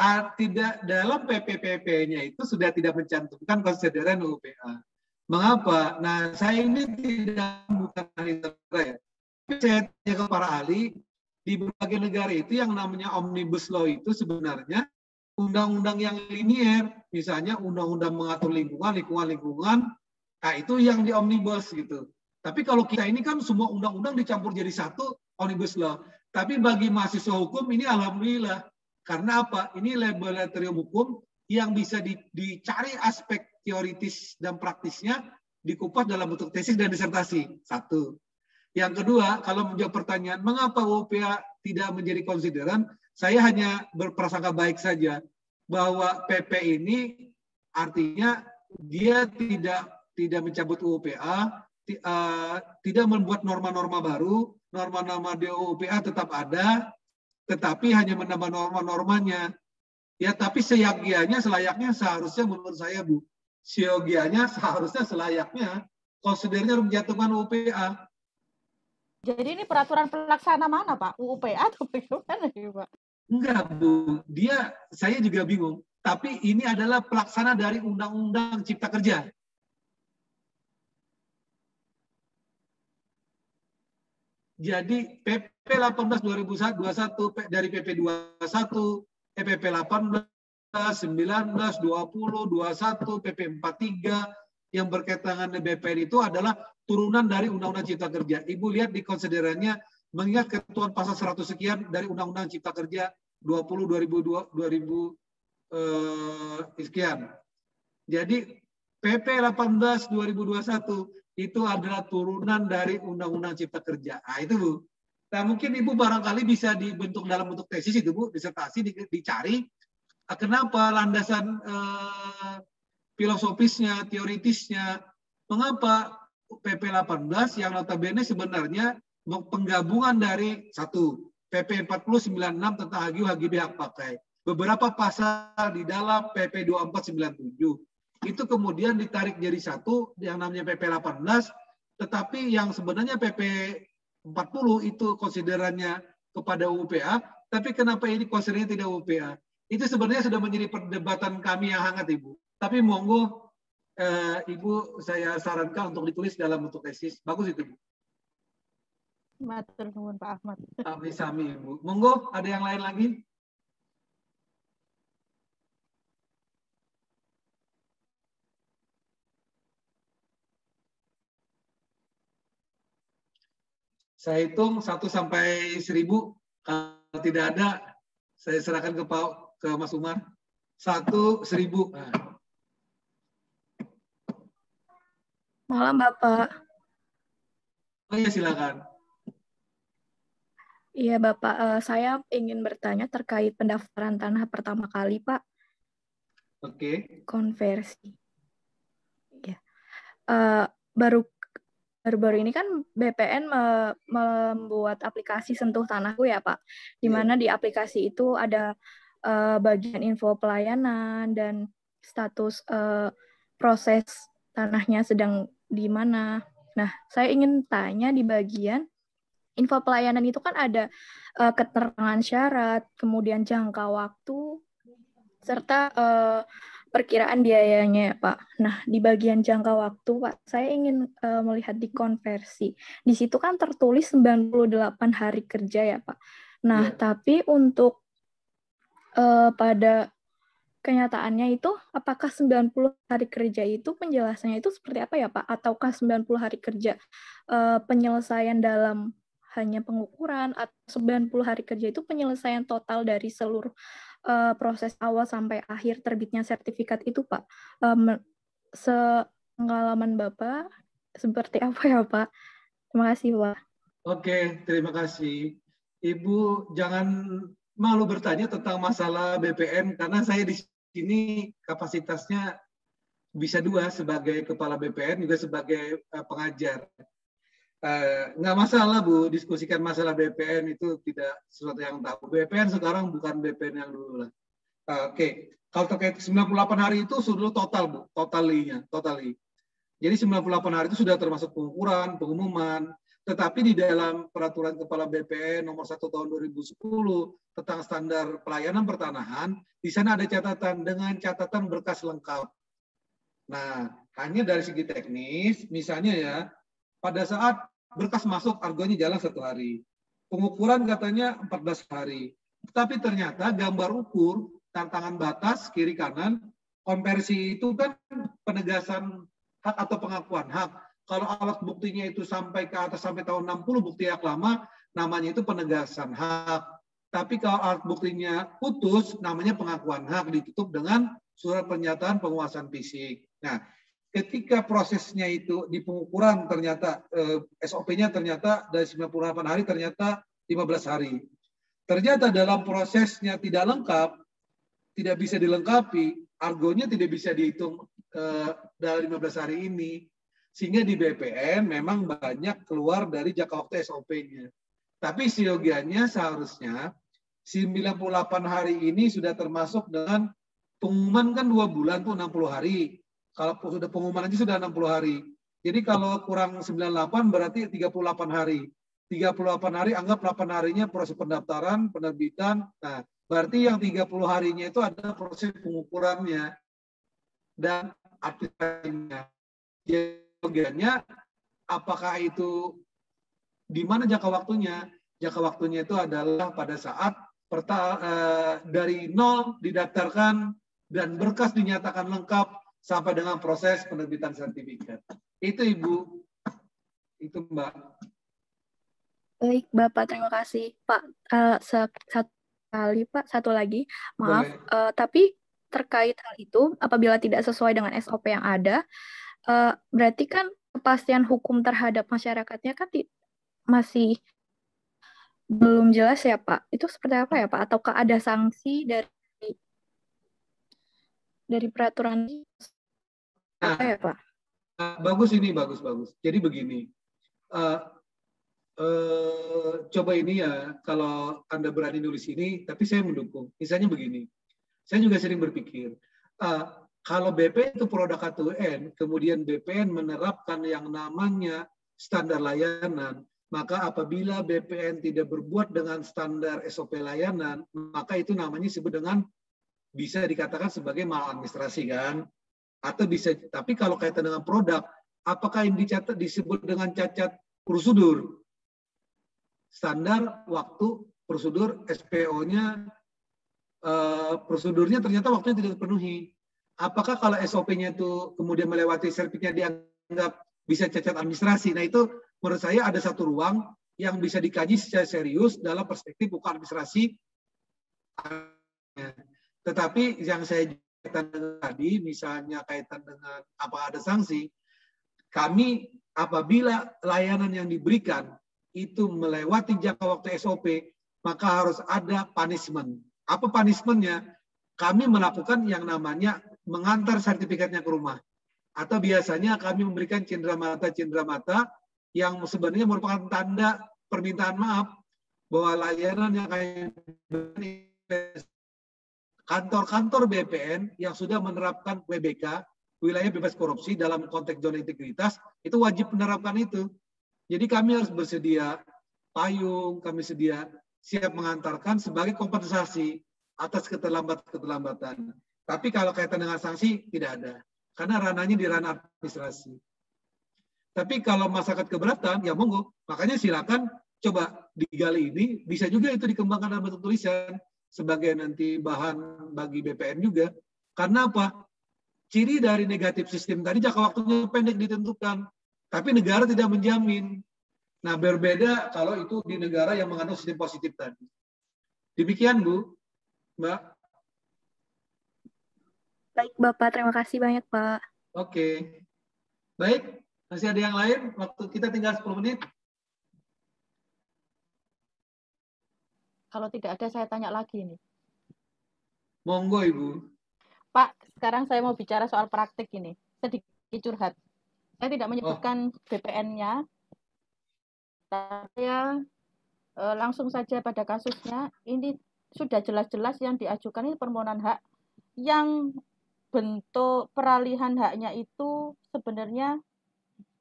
dalam PPPP-nya itu sudah tidak mencantumkan konsideran UPA. Mengapa? Nah, saya ini bukan ahli tata ya. Saya tanya ke para ahli, di berbagai negara itu yang namanya omnibus law itu sebenarnya undang-undang yang linier, misalnya undang-undang mengatur lingkungan, nah itu yang di omnibus gitu. Tapi kalau kita ini kan semua undang-undang dicampur jadi satu omnibus law. Tapi bagi mahasiswa hukum ini alhamdulillah Karena apa? Ini laboratorium hukum yang bisa dicari aspek teoritis dan praktisnya, dikupas dalam bentuk tesis dan disertasi. Satu. Yang kedua, kalau menjawab pertanyaan, mengapa UPA tidak menjadi konsideran, saya hanya berprasangka baik saja bahwa PP ini artinya dia tidak mencabut UPA, tidak membuat norma-norma baru, norma-norma di UPA tetap ada, tetapi hanya menambah norma-normanya. Ya, tapi selayaknya seharusnya menurut saya, Bu, seharusnya selayaknya konsidernya menjatuhkan UPA. Jadi ini peraturan pelaksana mana, Pak? UPA atau bagaimana, Pak? Enggak, Bu. Saya juga bingung. Tapi ini adalah pelaksana dari Undang-Undang Cipta Kerja. Jadi PP 18 2021 dari PP 21, PP 18, 19, 20, 21, PP 43 yang berkaitan dengan BPN itu adalah turunan dari Undang-Undang Cipta Kerja. Ibu lihat di konsiderannya mengingat ketentuan pasal 100 sekian dari Undang-Undang Cipta Kerja 20 sekian. Jadi PP 18 2021 itu adalah turunan dari Undang-Undang Cipta Kerja. Nah, itu, Bu. Nah, mungkin Ibu barangkali bisa dibentuk dalam bentuk tesis itu, Bu, disertasi dicari kenapa landasan filosofisnya, teoritisnya, mengapa PP 18 yang notabene sebenarnya penggabungan dari satu PP 4096 tentang HGB hak pakai, beberapa pasal di dalam PP 2497 itu kemudian ditarik jadi satu yang namanya PP 18, tetapi yang sebenarnya PP 40 itu konsiderannya kepada UPA, tapi kenapa ini konsiderannya tidak UPA? Itu sebenarnya sudah menjadi perdebatan kami yang hangat, Ibu. Tapi monggo Ibu saya sarankan untuk ditulis dalam bentuk tesis. Bagus itu, Bu. Matur nuwun Pak Ahmad. Sami, Ibu. Monggo, ada yang lain lagi? Saya hitung 1 sampai 1000. Kalau tidak ada, saya serahkan ke Mas Umar. 1, 1000. Nah. Malam, Bapak. Oh iya, silakan. Iya, Bapak. Saya ingin bertanya terkait pendaftaran tanah pertama kali, Pak. Oke. Konversi. Ya. Baru-baru ini kan BPN membuat aplikasi Sentuh Tanahku ya, Pak. Di mana di aplikasi itu ada bagian info pelayanan dan status proses tanahnya sedang di mana. Nah, saya ingin tanya di bagian info pelayanan itu kan ada keterangan syarat, kemudian jangka waktu, serta perkiraan biayanya, Pak. Nah, di bagian jangka waktu, Pak, saya ingin melihat di konversi. Di situ kan tertulis 98 hari kerja ya, Pak. Nah, tapi untuk pada kenyataannya itu, apakah 90 hari kerja itu penjelasannya itu seperti apa ya, Pak? Ataukah 90 hari kerja penyelesaian dalam hanya pengukuran, atau 90 hari kerja itu penyelesaian total dari seluruh proses awal sampai akhir terbitnya sertifikat itu, Pak? Pengalaman Bapak seperti apa ya, Pak? Terima kasih, Pak. Oke, terima kasih. Ibu jangan malu bertanya tentang masalah BPN, karena saya di sini kapasitasnya bisa dua, sebagai kepala BPN juga sebagai pengajar. Nggak masalah, Bu, diskusikan masalah BPN itu tidak sesuatu yang tabu. BPN sekarang bukan BPN yang dulu lah. Oke, kalau terkait 98 hari itu sudah total, Bu, totally. Jadi 98 hari itu sudah termasuk pengukuran, pengumuman, tetapi di dalam peraturan kepala BPN nomor 1 tahun 2010 tentang standar pelayanan pertanahan, di sana ada catatan dengan catatan berkas lengkap. Nah, hanya dari segi teknis, misalnya ya, pada saat berkas masuk argonya jalan 1 hari. Pengukuran katanya 14 hari. Tapi ternyata gambar ukur, tantangan batas, kiri kanan, konversi itu kan penegasan hak atau pengakuan hak. Kalau alat buktinya itu sampai ke atas sampai tahun 60 bukti hak lama, namanya itu penegasan hak. Tapi kalau alat buktinya putus, namanya pengakuan hak, ditutup dengan surat pernyataan penguasaan fisik. Nah, ketika prosesnya itu di pengukuran ternyata SOP-nya ternyata dari 98 hari ternyata 15 hari. Ternyata dalam prosesnya tidak lengkap, tidak bisa dilengkapi, argonya tidak bisa dihitung dalam 15 hari ini. Sehingga di BPN memang banyak keluar dari jangka waktu SOP-nya. Tapi siogianya seharusnya 98 hari ini sudah termasuk dengan pengumuman kan 2 bulan tuh 60 hari. Kalau sudah pengumuman aja sudah 60 hari. Jadi kalau kurang 98 berarti 38 hari. 38 hari anggap 8 harinya proses pendaftaran, penerbitan. Nah, berarti yang 30 harinya itu ada proses pengukurannya dan aplikasinya. Jadi apakah itu di mana jangka waktunya? Jangka waktunya itu adalah pada saat dari nol didaftarkan dan berkas dinyatakan lengkap sampai dengan proses penerbitan sertifikat. Itu Ibu. Itu Mbak. Baik, Bapak, terima kasih. Pak, satu lagi, maaf. Tapi terkait hal itu, apabila tidak sesuai dengan SOP yang ada, berarti kan kepastian hukum terhadap masyarakatnya kan masih belum jelas ya Pak. Itu seperti apa ya Pak? Ataukah ada sanksi dari peraturan apa ya Pak? Bagus ini, bagus. Jadi begini, coba ini ya, kalau Anda berani nulis ini, tapi saya mendukung. Misalnya begini, saya juga sering berpikir, kalau BPN itu produk K2N, kemudian BPN menerapkan yang namanya standar layanan, maka apabila BPN tidak berbuat dengan standar SOP layanan, maka itu namanya disebut dengan, bisa dikatakan sebagai maladministrasi kan? Atau bisa, tapi kalau kaitan dengan produk, apakah yang dicatat disebut dengan cacat prosedur? Standar waktu prosedur SPO-nya, prosedurnya ternyata waktunya tidak terpenuhi. Apakah kalau SOP-nya itu kemudian melewati sertifikatnya dianggap bisa cacat administrasi? Nah itu menurut saya ada satu ruang yang bisa dikaji secara serius dalam perspektif bukan administrasi. Tetapi yang saya katakan tadi, misalnya kaitan dengan apa ada sanksi, kami apabila layanan yang diberikan itu melewati jangka waktu SOP, maka harus ada punishment. Apa punishment-nya? Kami melakukan yang namanya mengantar sertifikatnya ke rumah. Atau biasanya kami memberikan cindera mata yang sebenarnya merupakan tanda permintaan maaf bahwa layanan yang kantor-kantor BPN yang sudah menerapkan WBK, wilayah bebas korupsi dalam konteks zona integritas, itu wajib menerapkan itu. Jadi kami harus bersedia payung, kami siap mengantarkan sebagai kompensasi atas keterlambatan. Tapi kalau kaitan dengan sanksi, tidak ada. Karena ranahnya di ranah administrasi. Tapi kalau masyarakat keberatan, ya monggo. Makanya silakan coba digali ini, bisa juga itu dikembangkan dalam bentuk tulisan sebagai nanti bahan bagi BPN juga. Karena apa? Ciri dari negatif sistem tadi jangka waktunya pendek ditentukan, tapi negara tidak menjamin. Nah, berbeda kalau itu di negara yang mengandung sistem positif tadi. Demikian, Bu, Mbak. Baik, Bapak. Terima kasih banyak, Pak. Oke. Baik, masih ada yang lain? Waktu kita tinggal 10 menit. Kalau tidak ada, saya tanya lagi nih. Monggo, Ibu. Pak, sekarang saya mau bicara soal praktik ini. Sedikit curhat. Saya tidak menyebutkan BPN-nya. Saya langsung saja pada kasusnya. Ini sudah jelas-jelas yang diajukan ini permohonan hak yang bentuk peralihan haknya itu sebenarnya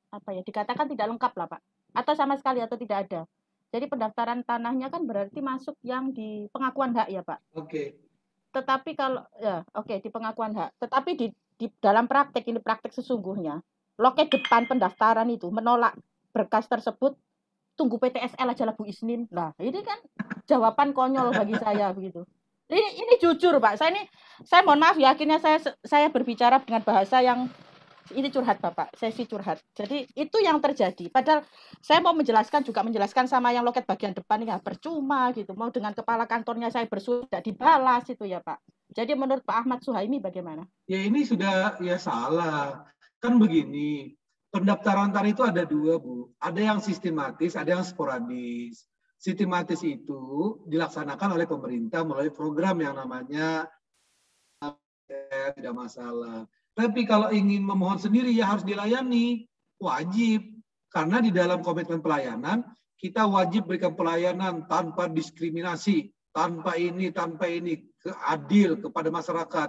apa ya, dikatakan tidak lengkap lah Pak, atau sama sekali atau tidak ada. Jadi pendaftaran tanahnya kan berarti masuk yang di pengakuan hak ya Pak. Oke. Tetapi kalau ya di pengakuan hak. Tetapi di dalam praktek ini, praktek sesungguhnya, loket depan pendaftaran itu menolak berkas tersebut, tunggu PTSL aja lah Bu Isnin. Nah ini kan jawaban konyol bagi saya begitu. Ini jujur Pak, saya mohon maaf ya, akhirnya saya berbicara dengan bahasa yang Ini curhat Bapak, sesi curhat. Jadi itu yang terjadi. Padahal saya mau menjelaskan sama yang loket bagian depan ya percuma gitu. Mau dengan kepala kantornya saya bersurat tidak dibalas itu ya Pak. Jadi menurut Pak Ahmad Suhaimi bagaimana? Ya ini sudah ya salah. Kan begini, pendaftaran tarif itu ada dua, Bu. Ada yang sistematis, ada yang sporadis. Sistematis itu dilaksanakan oleh pemerintah melalui program yang namanya tidak masalah. Tapi kalau ingin memohon sendiri ya harus dilayani, wajib. Karena di dalam komitmen pelayanan, kita wajib berikan pelayanan tanpa diskriminasi, tanpa ini, adil kepada masyarakat.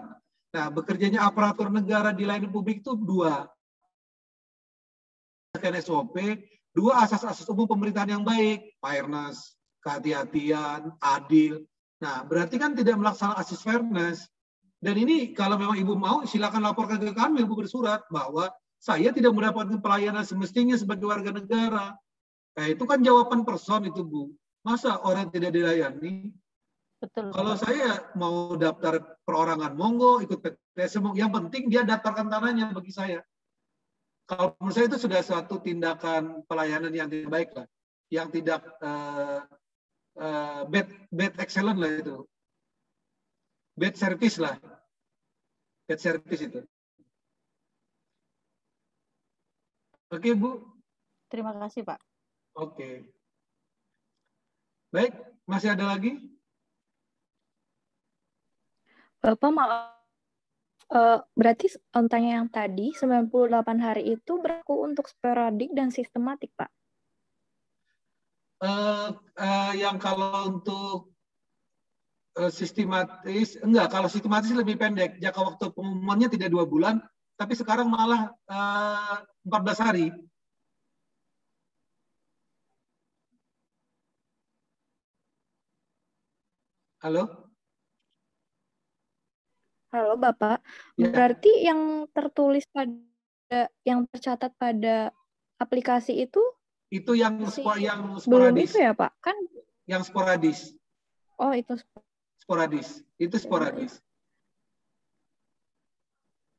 Nah, bekerjanya aparatur negara di layanan publik itu dua. SOP, dua asas-asas umum pemerintahan yang baik, fairness, kehati-hatian, adil. Nah, berarti kan tidak melaksanakan asas fairness. Dan ini kalau memang Ibu mau, silakan laporkan ke kami, Ibu bersurat bahwa saya tidak mendapatkan pelayanan semestinya sebagai warga negara. Nah, itu kan jawaban person itu, Bu. Masa orang tidak dilayani? Betul. Kalau saya mau daftar perorangan, monggo, ikut PTS, yang penting dia daftarkan tanahnya bagi saya. Kalau menurut saya itu sudah suatu tindakan pelayanan yang tidak baik lah. Yang tidak bad excellent lah itu. Bad service lah. Bad service itu. Oke, Bu. Terima kasih, Pak. Oke. Baik, masih ada lagi? Bapak maaf, berarti tanya yang tadi 98 hari itu berlaku untuk sporadik dan sistematik, Pak? Yang kalau untuk sistematis, enggak, kalau sistematis lebih pendek. Jangka waktu pengumumannya tidak 2 bulan, tapi sekarang malah 14 hari. Halo? Halo Bapak, Ya. berarti yang tertulis pada, yang tercatat pada aplikasi itu yang belum sporadis. itu ya Pak? Kan? Yang sporadis. Oh itu sporadis. Itu sporadis.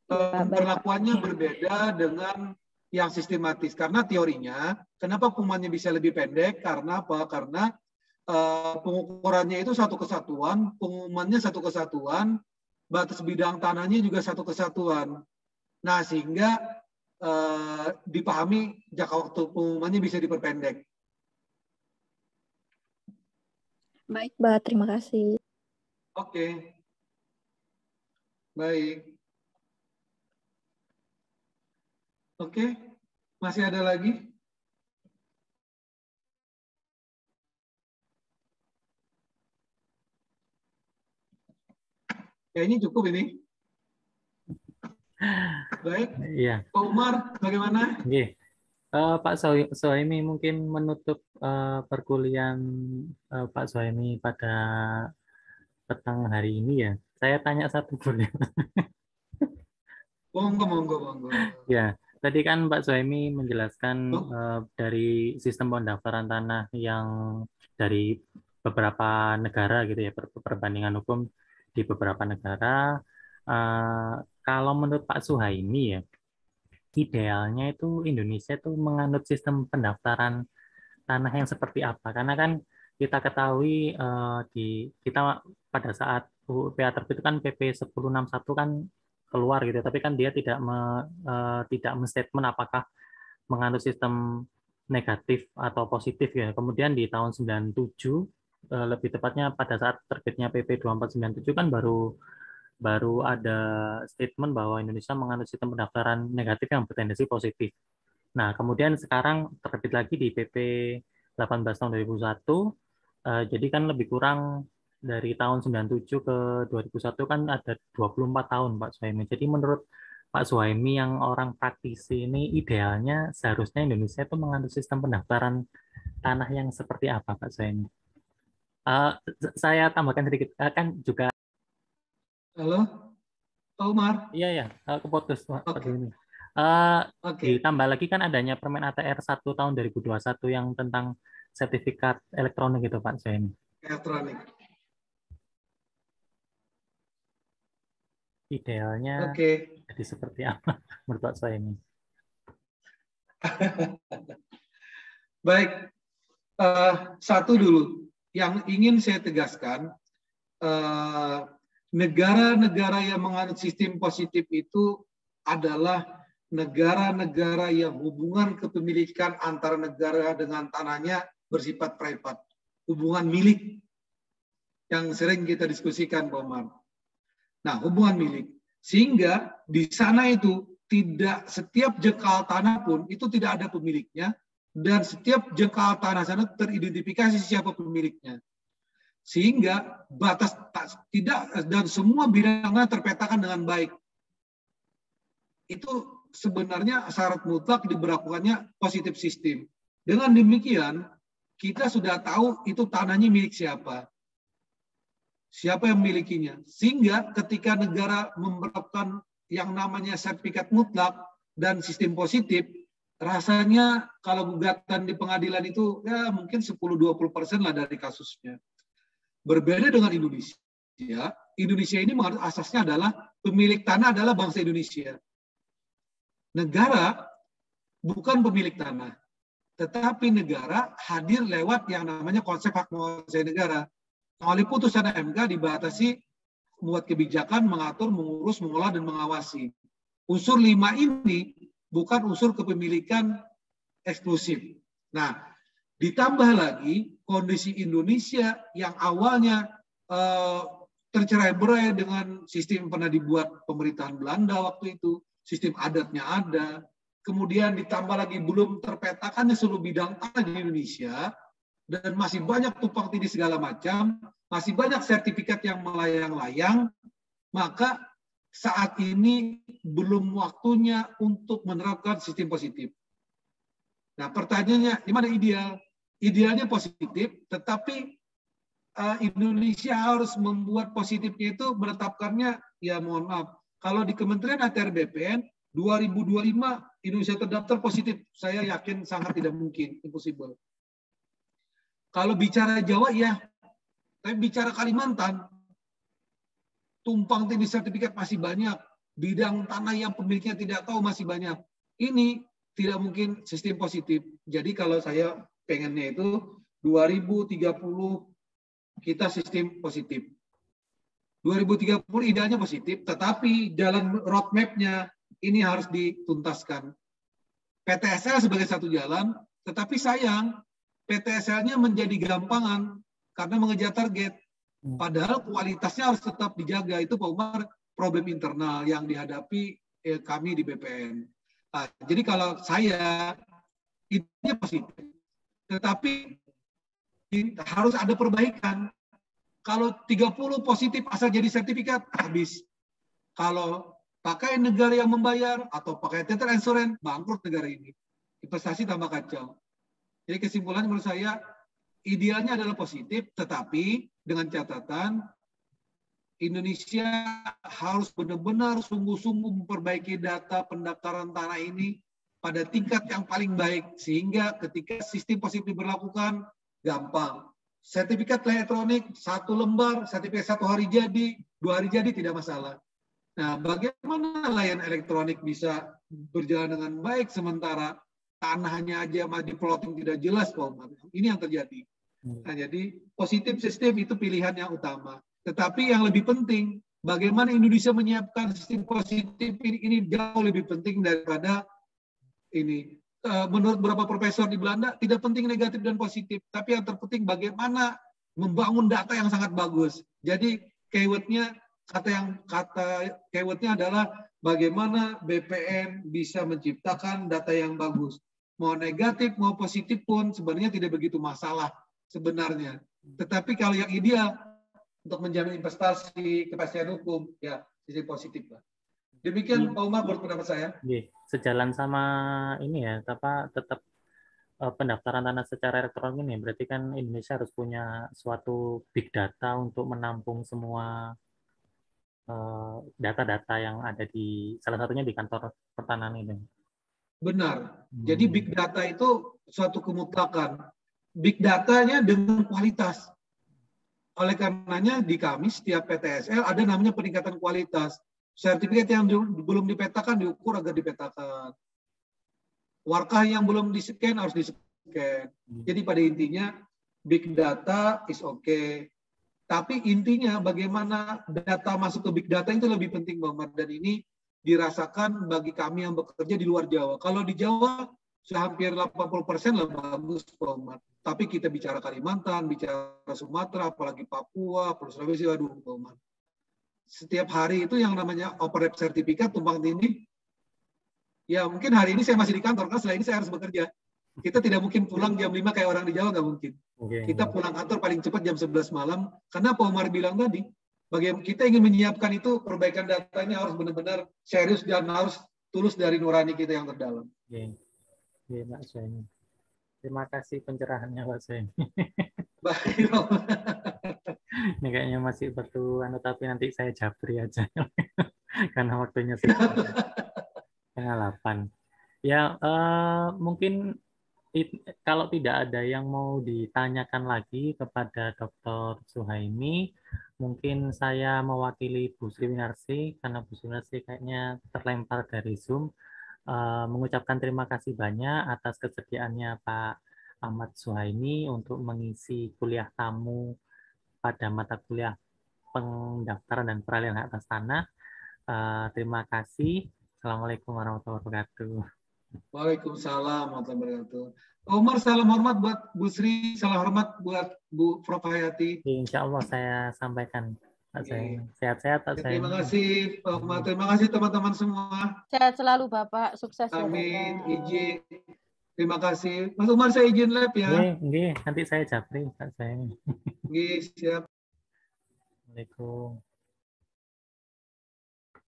Ya, perlakuannya berbeda dengan yang sistematis. Karena teorinya, kenapa pengumumannya bisa lebih pendek? Karena apa? Karena pengukurannya itu satu kesatuan, pengumumannya satu kesatuan, batas bidang tanahnya juga satu kesatuan. Nah, sehingga dipahami jangka waktu pengumumannya bisa diperpendek. Baik, Mbak. Terima kasih. Oke. Baik. Oke. Masih ada lagi? Kayaknya cukup ini. Baik. Iya. Pak Umar, bagaimana? Oke. Pak Suhaimi mungkin menutup perkuliahan Pak Suhaimi pada petang hari ini ya. Saya tanya satu boleh? Monggo. Ya, tadi kan Pak Suhaimi menjelaskan dari sistem pendaftaran tanah yang dari beberapa negara gitu ya, perbandingan hukum di beberapa negara. Kalau menurut Pak Suhaimi ya, idealnya itu Indonesia itu menganut sistem pendaftaran tanah yang seperti apa? Karena kan kita ketahui kita pada saat UU PA terbit kan PP 1061 kan keluar gitu, tapi kan dia tidak men-statement apakah menganut sistem negatif atau positif ya. Kemudian di tahun 97 lebih tepatnya pada saat terbitnya PP 2497 kan baru ada statement bahwa Indonesia menganut sistem pendaftaran negatif yang bertendensi positif. Nah, kemudian sekarang terbit lagi di PP 18 tahun 2001, jadi kan lebih kurang dari tahun 97 ke 2001 kan ada 24 tahun Pak Suhaimi. Jadi menurut Pak Suhaimi yang orang praktisi ini idealnya seharusnya Indonesia itu menganut sistem pendaftaran tanah yang seperti apa Pak Suhaimi? Saya tambahkan sedikit, kan juga. Halo, Pak Umar. Iya, keputus Pak. Oke. Ditambah lagi kan adanya Permen ATR 1 tahun 2021 yang tentang sertifikat elektronik itu Pak Suhaimi. Elektronik. idealnya jadi seperti apa menurut Pak Soemi? Baik, satu dulu yang ingin saya tegaskan, negara-negara yang menganut sistem positif itu adalah negara-negara yang hubungan kepemilikan antara negara dengan tanahnya bersifat private, hubungan milik yang sering kita diskusikan, Pak Omar. Nah, hubungan milik. Sehingga di sana itu tidak setiap jengkal tanah pun itu tidak ada pemiliknya, dan setiap jengkal tanah sana teridentifikasi siapa pemiliknya. Sehingga batas tidak dan semua bidangnya terpetakan dengan baik. Itu sebenarnya syarat mutlak diberlakukannya positif sistem. Dengan demikian, kita sudah tahu itu tanahnya milik siapa. Siapa yang memilikinya. Sehingga ketika negara memperlakukan yang namanya sertifikat mutlak dan sistem positif, rasanya kalau gugatan di pengadilan itu ya mungkin 10-20% lah dari kasusnya. Berbeda dengan Indonesia. Indonesia ini menganut asasnya adalah pemilik tanah adalah bangsa Indonesia. Negara bukan pemilik tanah, tetapi negara hadir lewat yang namanya konsep hak menguasai negara. Oleh putusan MK dibatasi membuat kebijakan, mengatur, mengurus, mengelola, dan mengawasi. Unsur 5 ini bukan unsur kepemilikan eksklusif. Nah, ditambah lagi kondisi Indonesia yang awalnya tercerai-berai dengan sistem pernah dibuat pemerintahan Belanda waktu itu, sistem adatnya ada, kemudian ditambah lagi belum terpetakannya seluruh bidang tanah di Indonesia, dan masih banyak tumpang tindih segala macam, masih banyak sertifikat yang melayang-layang, maka saat ini belum waktunya untuk menerapkan sistem positif. Nah, pertanyaannya, di mana ideal? Idealnya positif, tetapi Indonesia harus membuat positifnya itu menetapkannya, ya mohon maaf, kalau di Kementerian ATR BPN, 2025 Indonesia terdaftar positif, saya yakin sangat tidak mungkin, impossible. Kalau bicara Jawa, ya. Tapi bicara Kalimantan, tumpang tindih sertifikat masih banyak. Bidang tanah yang pemiliknya tidak tahu masih banyak. Ini tidak mungkin sistem positif. Jadi kalau saya pengennya itu 2030 kita sistem positif. 2030 idealnya positif, tetapi jalan roadmap-nya ini harus dituntaskan. PTSL sebagai satu jalan, tetapi sayang PTSL-nya menjadi gampangan karena mengejar target. Padahal kualitasnya harus tetap dijaga. Itu Pak Umar problem internal yang dihadapi kami di BPN. Nah, jadi kalau saya ini positif, tetapi harus ada perbaikan. Kalau 30 positif asal jadi sertifikat, habis. Kalau pakai negara yang membayar atau pakai tether insurance, bangkrut negara ini. Investasi tambah kacau. Jadi kesimpulan menurut saya, idealnya adalah positif, tetapi dengan catatan Indonesia harus benar-benar sungguh-sungguh memperbaiki data pendaftaran tanah ini pada tingkat yang paling baik, sehingga ketika sistem positif diberlakukan, gampang. Sertifikat elektronik 1 lembar, sertifikat 1 hari jadi, 2 hari jadi tidak masalah. Nah, bagaimana layanan elektronik bisa berjalan dengan baik sementara tanahnya aja di plotting tidak jelas, Pak Umar. Ini yang terjadi. Nah, jadi positif sistem itu pilihan yang utama. Tetapi yang lebih penting, bagaimana Indonesia menyiapkan sistem positif ini jauh lebih penting daripada ini. Menurut beberapa profesor di Belanda, tidak penting negatif dan positif, tapi yang terpenting bagaimana membangun data yang sangat bagus. Jadi keywordnya keywordnya adalah bagaimana BPN bisa menciptakan data yang bagus. Mau negatif, mau positif pun sebenarnya tidak begitu masalah sebenarnya. Tetapi kalau yang ideal untuk menjamin investasi, kepastian hukum, ya sisi positif, Pak. Demikian Pak Umar pendapat saya. Sejalan sama ini ya, tetap pendaftaran tanah secara elektronik ini, berarti kan Indonesia harus punya suatu big data untuk menampung semua data-data yang ada di salah satunya di kantor pertanahan ini. Benar. Jadi big data itu suatu kemutlakan. Big datanya dengan kualitas. Oleh karenanya di kami setiap PTSL ada namanya peningkatan kualitas. Sertifikat yang belum dipetakan diukur agar dipetakan. Warkah yang belum di-scan harus di-scan. Jadi pada intinya big data is okay. Tapi intinya bagaimana data masuk ke big data itu lebih penting, Pak Umar. Dan ini dirasakan bagi kami yang bekerja di luar Jawa. Kalau di Jawa sudah hampir 80% lah bagus, Pak Umar. Tapi kita bicara Kalimantan, bicara Sumatera, apalagi Papua, Pulau Sulawesi, waduh, Pak Umar. Setiap hari itu yang namanya operate sertifikat tumpang tindih. Ya mungkin hari ini saya masih di kantor, karena setelah ini saya harus bekerja. Kita tidak mungkin pulang jam 5 kayak orang di Jawa, nggak mungkin. Kita pulang kantor paling cepat jam 11 malam, karena Pak Umar bilang tadi, bagaimana kita ingin menyiapkan itu, perbaikan datanya harus benar-benar serius dan harus tulus dari nurani kita yang terdalam. Oke, Pak Suhaimi. Terima kasih pencerahannya, Pak Suhaimi. Baik. Ini kayaknya masih perlu, tapi nanti saya japri aja. Karena waktunya sudah 7:30. Ya, mungkin kalau tidak ada yang mau ditanyakan lagi kepada Dr. Suhaimi, mungkin saya mewakili Bu Sri Winarsi, karena Bu Sri Winarsi kayaknya terlempar dari Zoom, mengucapkan terima kasih banyak atas kesediaannya Pak Ahmad Suhaimi untuk mengisi kuliah tamu pada mata kuliah pendaftaran dan peralihan hak atas tanah. Terima kasih. Assalamualaikum warahmatullahi wabarakatuh. Waalaikumsalam warahmatullahi wabarakatuh. Umar, salam hormat buat Bu Sri, salam hormat buat Bu Prof. Hayati. Insya Allah saya sampaikan. Sehat-sehat. Terima kasih, Pak Umar. Terima kasih teman-teman semua. Sehat selalu Bapak, sukses. Amin. Izin. Terima kasih. Mas Umar, saya izin lab ya. Nggih, nanti saya japri Pak saya. Nggih, siap. Assalamualaikum.